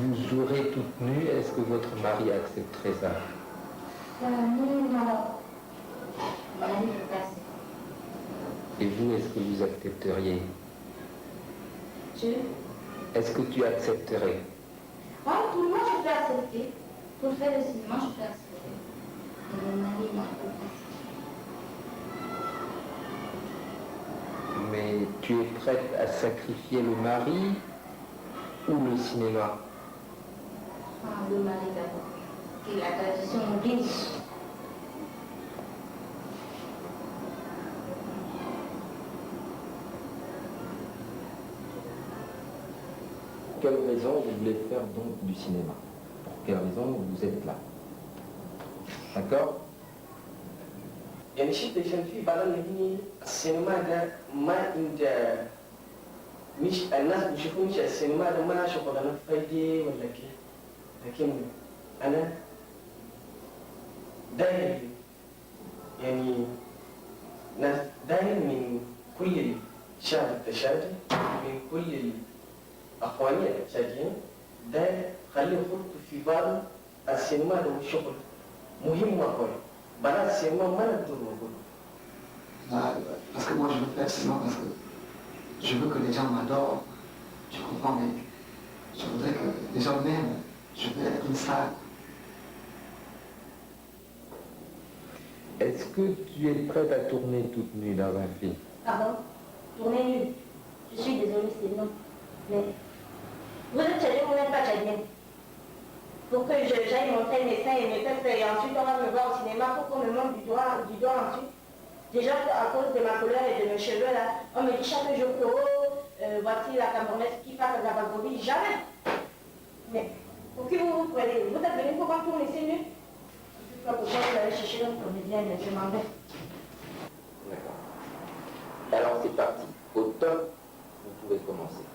Vous jouerez toute nue, est-ce que votre mari accepterait ça? Non. Mon ami peut passer. Et vous, est-ce que vous accepteriez? Est-ce que tu accepterais? Ouais, pour moi, je peux accepter. Pour faire le cinéma, je peux accepter. Mais mon mari, non, peut passer. Mais tu es prête à sacrifier le mari ou le cinéma? Le mari d'abord. Que la tradition oblige. Pour quelle raison vous voulez faire donc du cinéma? Pour quelle raison vous êtes là? D'accord? يعني شفت عشان في بعض الناس السينما ده ما انت مش الناس بيشوفوا مش السينما ده ما شغلانه فايدة ولا كيف، لكن انا داير يعني ناس داير من كل شهر تشاهد من كل اخواني التشاهدين داير خلي يخطوا في بعض السينما ده شغل مهم قوي. Parce que moi je veux faire cinéma parce que je veux que les gens m'adorent, tu comprends, mais je voudrais que les gens m'aiment, je veux être une star. Est-ce que tu es prête à tourner toute nue dans un film? Pardon? Tourner nue? Je suis désolée, c'est non. Mais vous êtes tchadien, vous n'êtes pas tchadien. Pour que j'aille montrer mes seins et mes fesses et ensuite on va me voir au cinéma pour qu'on me montre du doigt ensuite. Déjà à cause de ma couleur et de mes cheveux là, on me dit chaque jour que voici la Camerounaise qui passe à la Bagovie, jamais. Mais pour qui vous prenez? Vous êtes venu pour voir pour laisser nu? Je ne sais pas pourquoi vous allez chercher une comédienne, je m'en vais. D'accord. Alors c'est parti. Au top, vous pouvez commencer.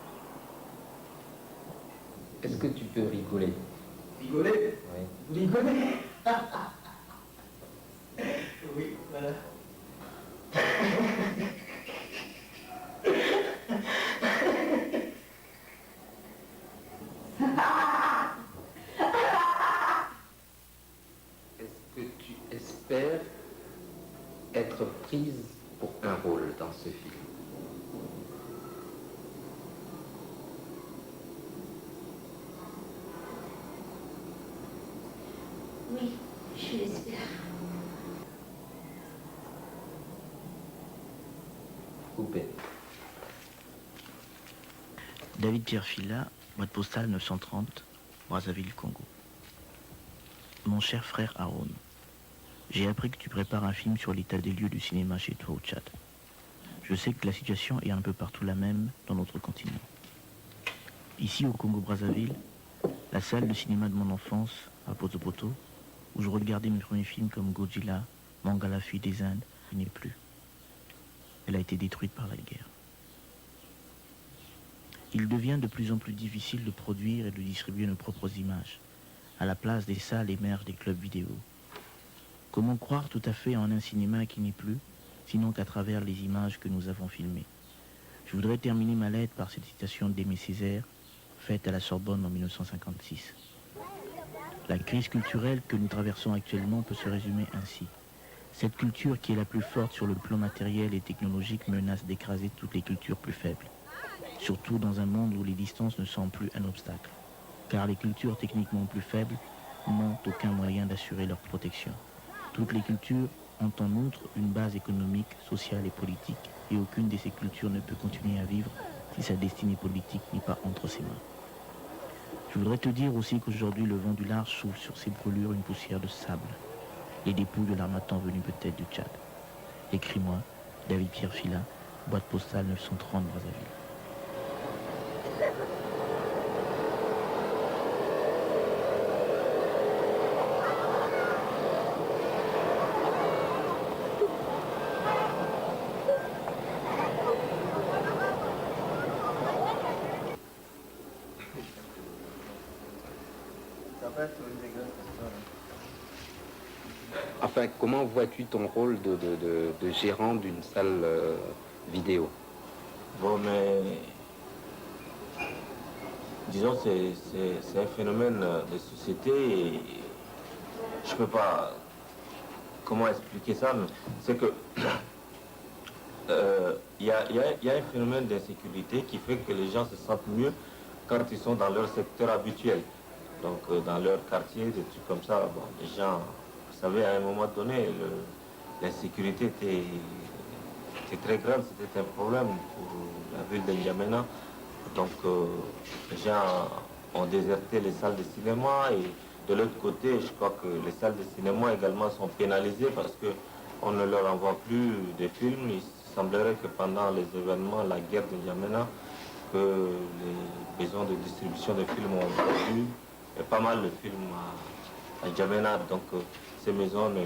Est-ce que tu peux rigoler? Rigoler? Oui. Vous rigolez? Oui, voilà. Est-ce que tu espères être prise pour un rôle dans ce film? Oui, je l'espère. Coupé. David Pierre Fila, boîte postale 930, Brazzaville, Congo. Mon cher frère Aaron, j'ai appris que tu prépares un film sur l'état des lieux du cinéma chez toi au Tchad. Je sais que la situation est un peu partout la même dans notre continent. Ici au Congo-Brazzaville, la salle de cinéma de mon enfance, à Poto-Poto, où je regardais mes premiers films comme Godzilla, Mangala Fille des Indes, n'est plus. Elle a été détruite par la guerre. Il devient de plus en plus difficile de produire et de distribuer nos propres images. À la place des salles émergent des clubs vidéo. Comment croire tout à fait en un cinéma qui n'est plus, sinon qu'à travers les images que nous avons filmées? Je voudrais terminer ma lettre par cette citation d'Aimé Césaire, faite à la Sorbonne en 1956. La crise culturelle que nous traversons actuellement peut se résumer ainsi. Cette culture qui est la plus forte sur le plan matériel et technologique menace d'écraser toutes les cultures plus faibles. Surtout dans un monde où les distances ne sont plus un obstacle. Car les cultures techniquement plus faibles n'ont aucun moyen d'assurer leur protection. Toutes les cultures ont en outre une base économique, sociale et politique, et aucune de ces cultures ne peut continuer à vivre si sa destinée politique n'est pas entre ses mains. Je voudrais te dire aussi qu'aujourd'hui le vent du large souffle sur ces brûlures une poussière de sable, les dépouilles de l'armatan venus peut-être du Tchad. Écris-moi, David Pierre Fila, boîte postale 930 Brazzaville. Ça va être une dégueulasse. Enfin, comment vois-tu ton rôle de gérant d'une salle vidéo? Bon, mais disons, c'est un phénomène de société et je ne peux pas, comment expliquer ça, mais c'est que il y a un phénomène d'insécurité qui fait que les gens se sentent mieux quand ils sont dans leur secteur habituel. Donc dans leur quartier, des trucs comme ça, bon, les gens, vous savez, à un moment donné, l'insécurité était très grave, c'était un problème pour la ville de N'Djamena. Donc les gens ont déserté les salles de cinéma et de l'autre côté, je crois que les salles de cinéma également sont pénalisées parce qu'on ne leur envoie plus de films. Il semblerait que pendant les événements, la guerre de N'Djamena, que les maisons de distribution de films ont produit pas mal de films à N'Djamena. Donc ces maisons ne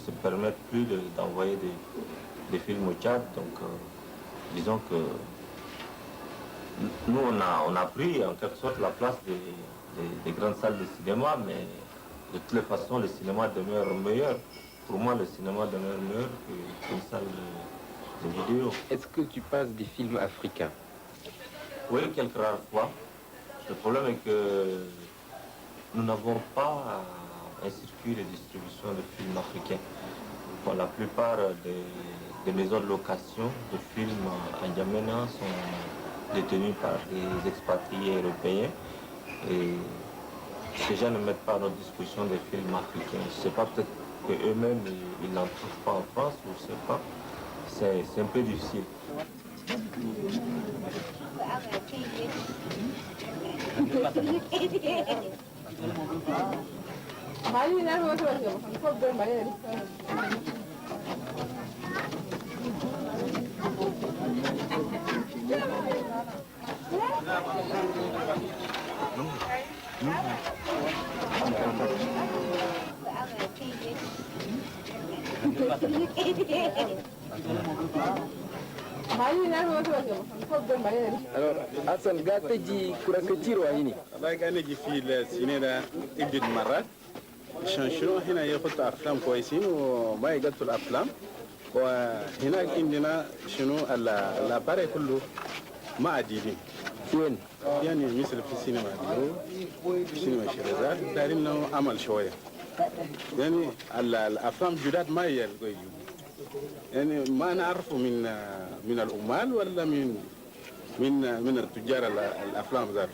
se permettent plus d'envoyer des films au Tchad. Donc disons que nous, on a pris en quelque sorte la place des grandes salles de cinéma, mais de toutes les façons, le cinéma demeure meilleur. Pour moi, le cinéma demeure meilleur qu'une salle de vidéo. Est-ce que tu passes des films africains? Oui, quelques rares fois. Le problème est que nous n'avons pas un circuit de distribution de films africains. Bon, la plupart des maisons de location de films à N'Djamena sont détenus par des expatriés européens et ces gens ne mettent pas à notre disposition des films africains. Je ne sais pas, peut-être qu'eux-mêmes ils n'en trouvent pas en France, ou je ne sais pas. C'est un peu difficile. Alors, Hassan Gate ji kuraketiro hini. باقي نجي في السينما ابن مرات شنو هنا ياخذ افلام كويسين وما يقطوا الافلام وهناك عندنا شنو الاباري كله ما عديدين وين؟ يعني مثل في السينما في السينما شيرازات دايرين له عمل شويه يعني الافلام جداد ما يلقوا يعني ما نعرفه من العمال ولا من التجار الافلام ذات.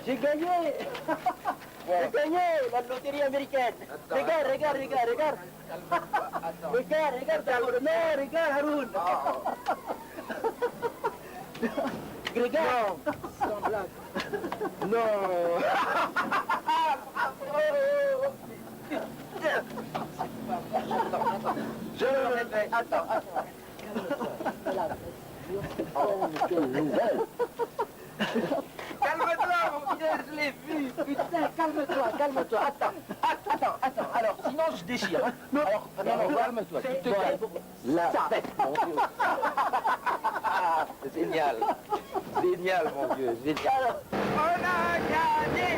J'ai gagné. J'ai gagné la loterie américaine. Regarde. Regarde, non, regarde Haroun. Regarde. Sans blague. Non. Je le répète. Attends. Oh, quelle nouvelle. Calme-toi, mon vieux, je l'ai vu. Putain, calme-toi. Attends. Alors, sinon, je déchire. Hein. Non, calme-toi, tu te calmes. Là, Génial, mon vieux, génial. Alors, on a gagné.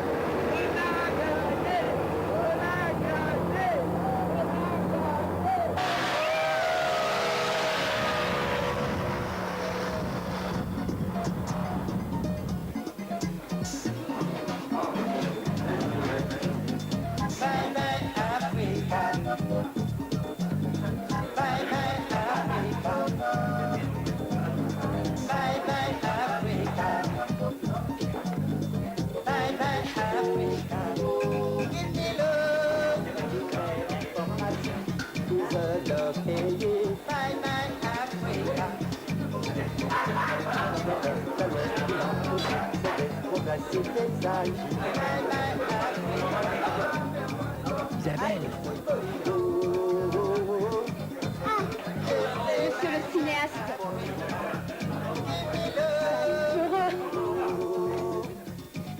Isabelle, Monsieur le cinéaste.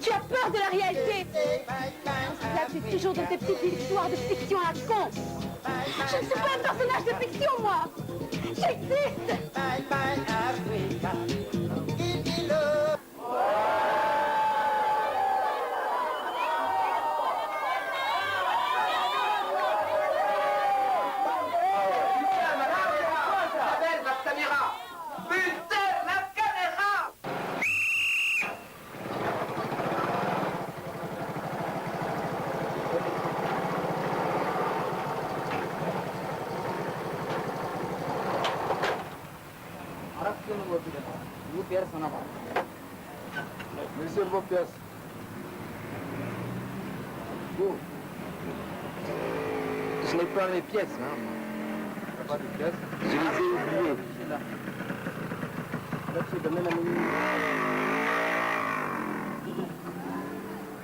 Tu as peur de la réalité. Là, tu es toujours dans tes petites histoires de fiction à la con. Je ne suis pas un personnage de fiction, moi. J'existe. Monsieur vos pièces. Bon. Je n'ai pas mes pièces, hein. Pas de pièces. Je les ai oubliées.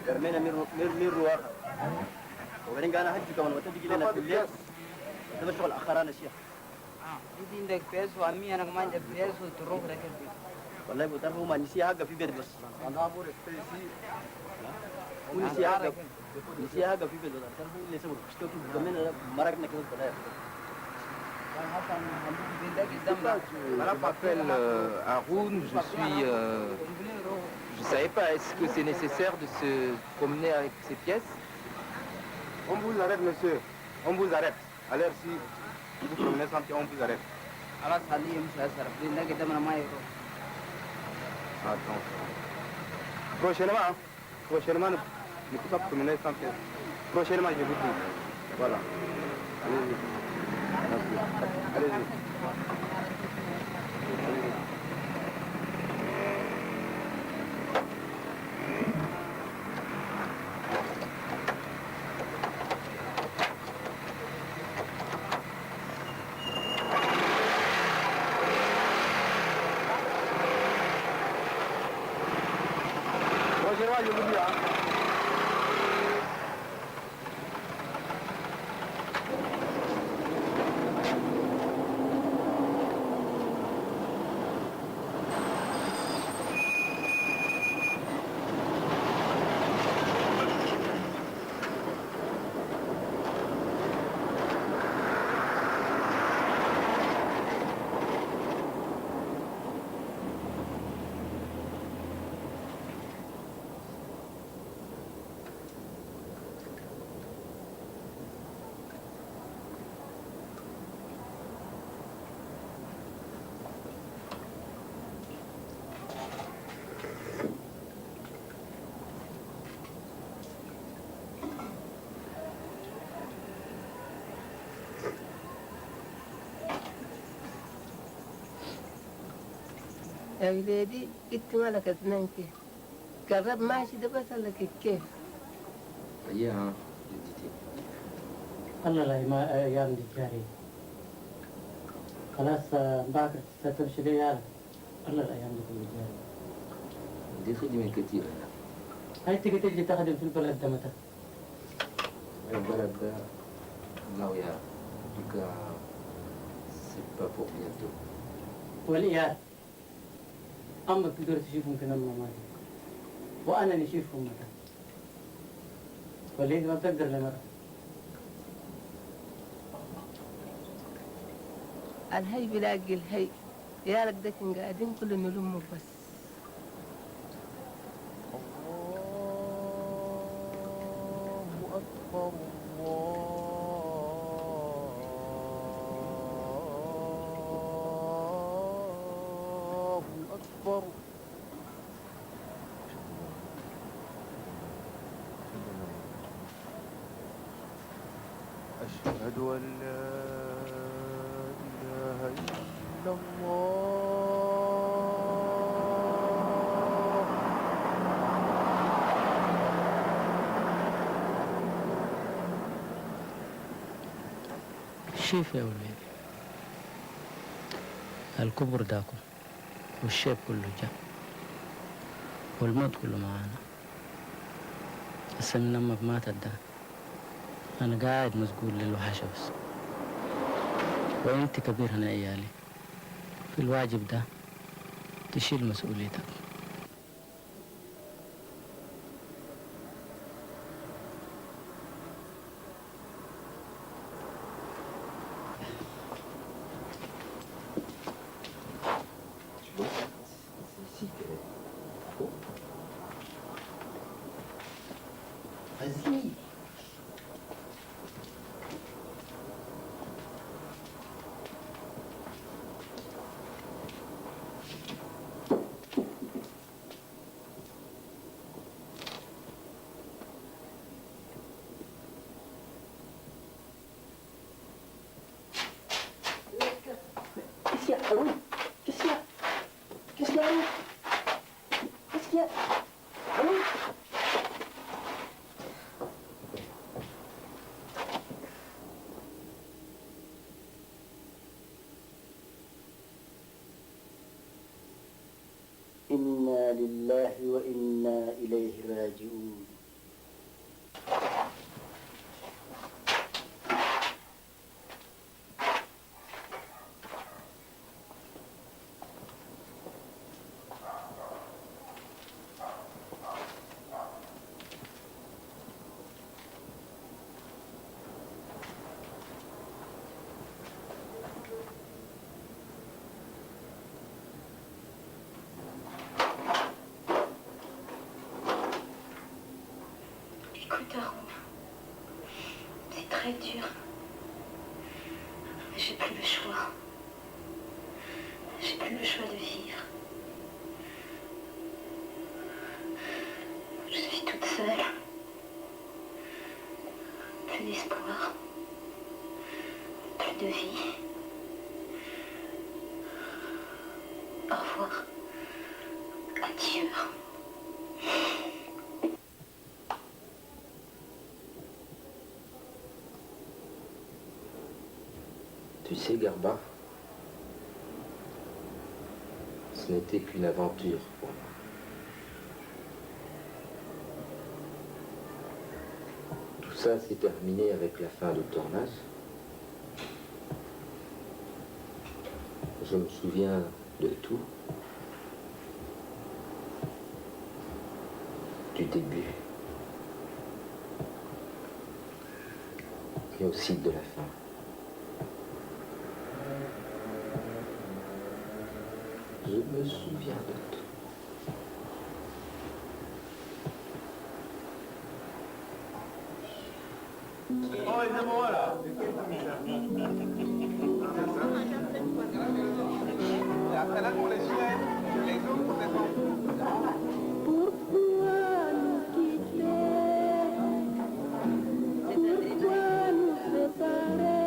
كرمينا من رواق وبعدين قانا هجي كمان وتجي لنا في الليل هذا شغل اخرانا شيخ دي عندك بيس وامي انا كمان عندي بيس وتروح ركب والله بتعرفوا ما نسي حاجه في بيت بس انا ابو رستيسي ونسي حاجه في بيت بس تعرفوا اللي سووا اشتكوا كمان مرقنا كده بدايه Je m'appelle Haroun, je savais pas, est-ce que c'est nécessaire de se promener avec ces pièces? On vous arrête, monsieur. On vous arrête. Alors si vous promenez sans pied, on vous arrête. خلاص خليه يمشي هسه ربنا نلاقي دمنا ما يروح Attends. Prochainement, ne peux pas promener sans pied. Prochainement, je vous dis. Voilà. Allez-y. Merci. Allez-y. Prochainement, je vous dis. يا ولادي قلت مالك اثنين كيف قرب ماشي ده بس لك كيف voyez, hein, l'unité. الله لا ما أيام دي جاري خلاص باكر ستمشي لي يالا الله الأيام دي كلها جاري دي خدمة كتيرة. هاي تيجي تجي تخدم في البلد ده متى؟ البلد ده ناوية. En tout cas, c'est pas pour bientôt. والإياد أما تقدر تشوفهم كنا ماماتي وأنا نشوفهم متى وليد ما بتقدر لمرة الهي بلاقي الهي يا لك ده كان قاعدين كل نلمه بس الله أكبر الله أكبر أشهد أن لا إله إلا الله شوف يا وليد الكبر داكم والشيب كله جا والموت كله معانا هسه من أمك ماتت ده أنا قاعد مسؤول للوحشة بس، وأنت كبير هنا عيالي، في الواجب ده تشيل مسؤوليتك. Vas-y. Qu'est-ce qu'il y a? Ah oui. Qu'est-ce qu'il y a? Qu'est-ce qu'il y a? Qu'est-ce qu'il y a? Ah oui. إنا لله وإنا إليه راجعون. Écoute, Haroun, c'est très dur. Mais j'ai plus le choix. J'ai plus le choix de vivre. Je suis toute seule. Plus d'espoir. Plus de vie. Au revoir. Adieu. Tu sais, Garba, ce n'était qu'une aventure pour moi. Tout ça s'est terminé avec la fin du tournage. Je me souviens de tout. Du début. Et aussi de la fin. Je me souviens de tout. Oh, aidez-moi là. La salade pour les chiens, les autres pour les enfants. Pourquoi nous quitter? Pourquoi nous séparer?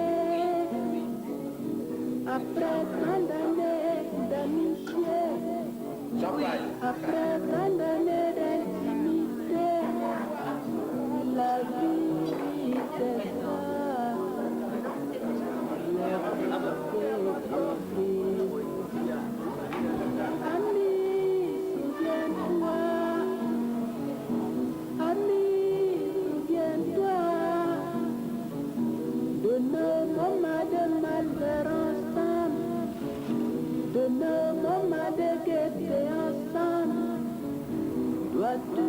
Après tant d'années d'amitié, après tant d'années d'intimité, la vie c'est ça. De nos moments de gaieté ensemble, dois-tu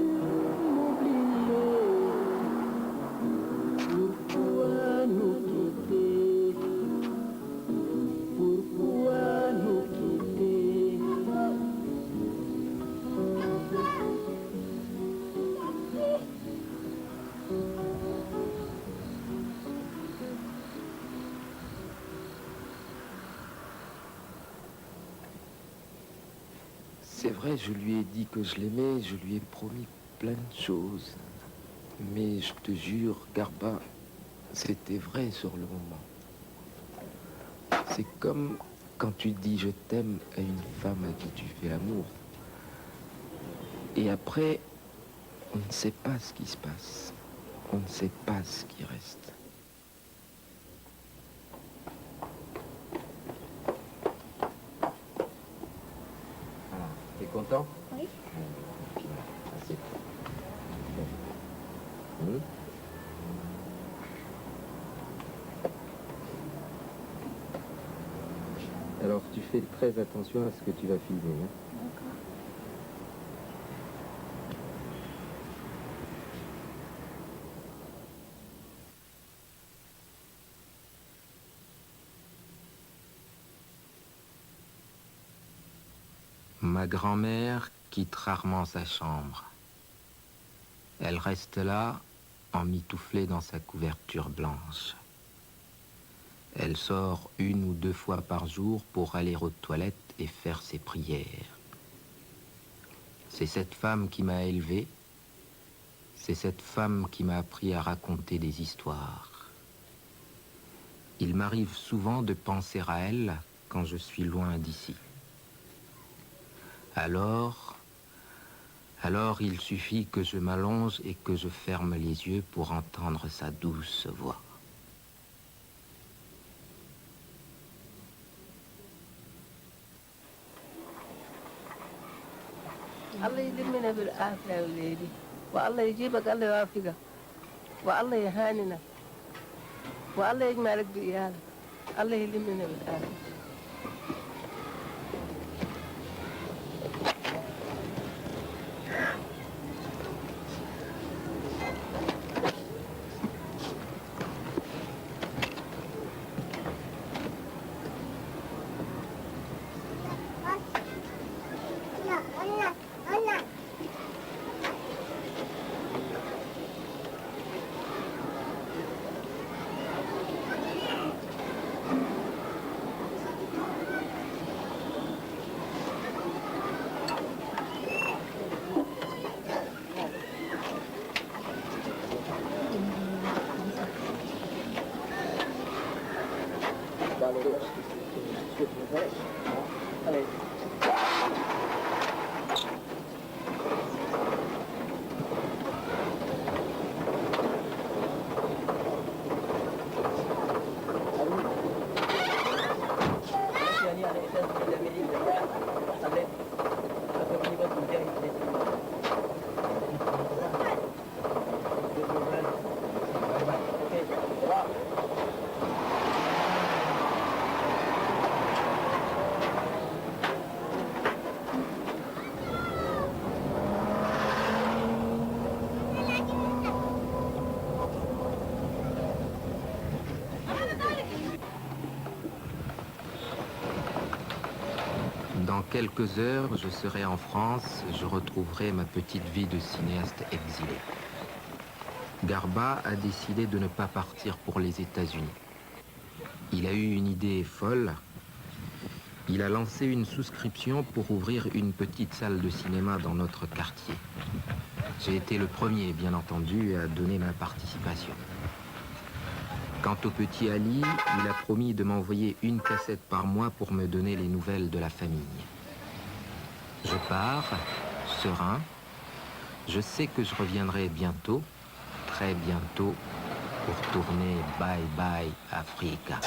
m'oublier? Pourquoi nous quitter? Pourquoi nous quitter? C'est vrai, je lui ai dit que je l'aimais, je lui ai promis plein de choses. Mais je te jure, Garba, c'était vrai sur le moment. C'est comme quand tu dis je t'aime à une femme à qui tu fais l'amour. Et après, on ne sait pas ce qui se passe. On ne sait pas ce qui reste. T'es content? Oui. Assez. fais très attention à ce que tu vas filmer. Hein. Ma grand-mère quitte rarement sa chambre. Elle reste là, emmitouflée dans sa couverture blanche. Elle sort 1 ou 2 fois par jour pour aller aux toilettes et faire ses prières. C'est cette femme qui m'a élevé, c'est cette femme qui m'a appris à raconter des histoires. Il m'arrive souvent de penser à elle quand je suis loin d'ici. Alors il suffit que je m'allonge et que je ferme les yeux pour entendre sa douce voix. الله يدمنا بالعافية يا وليدي والله يجيبك الله يوافقك والله يهاننا والله يجمعك بإيالك الله يلمنا بالعافية Dans quelques heures, je serai en France, je retrouverai ma petite vie de cinéaste exilé. Garba a décidé de ne pas partir pour les États-Unis. Il a eu une idée folle. Il a lancé une souscription pour ouvrir une petite salle de cinéma dans notre quartier. J'ai été le premier, bien entendu, à donner ma participation. Quant au petit Ali, il a promis de m'envoyer une cassette par mois pour me donner les nouvelles de la famille. Je pars, serein. Je sais que je reviendrai bientôt, très bientôt, pour tourner Bye Bye Africa.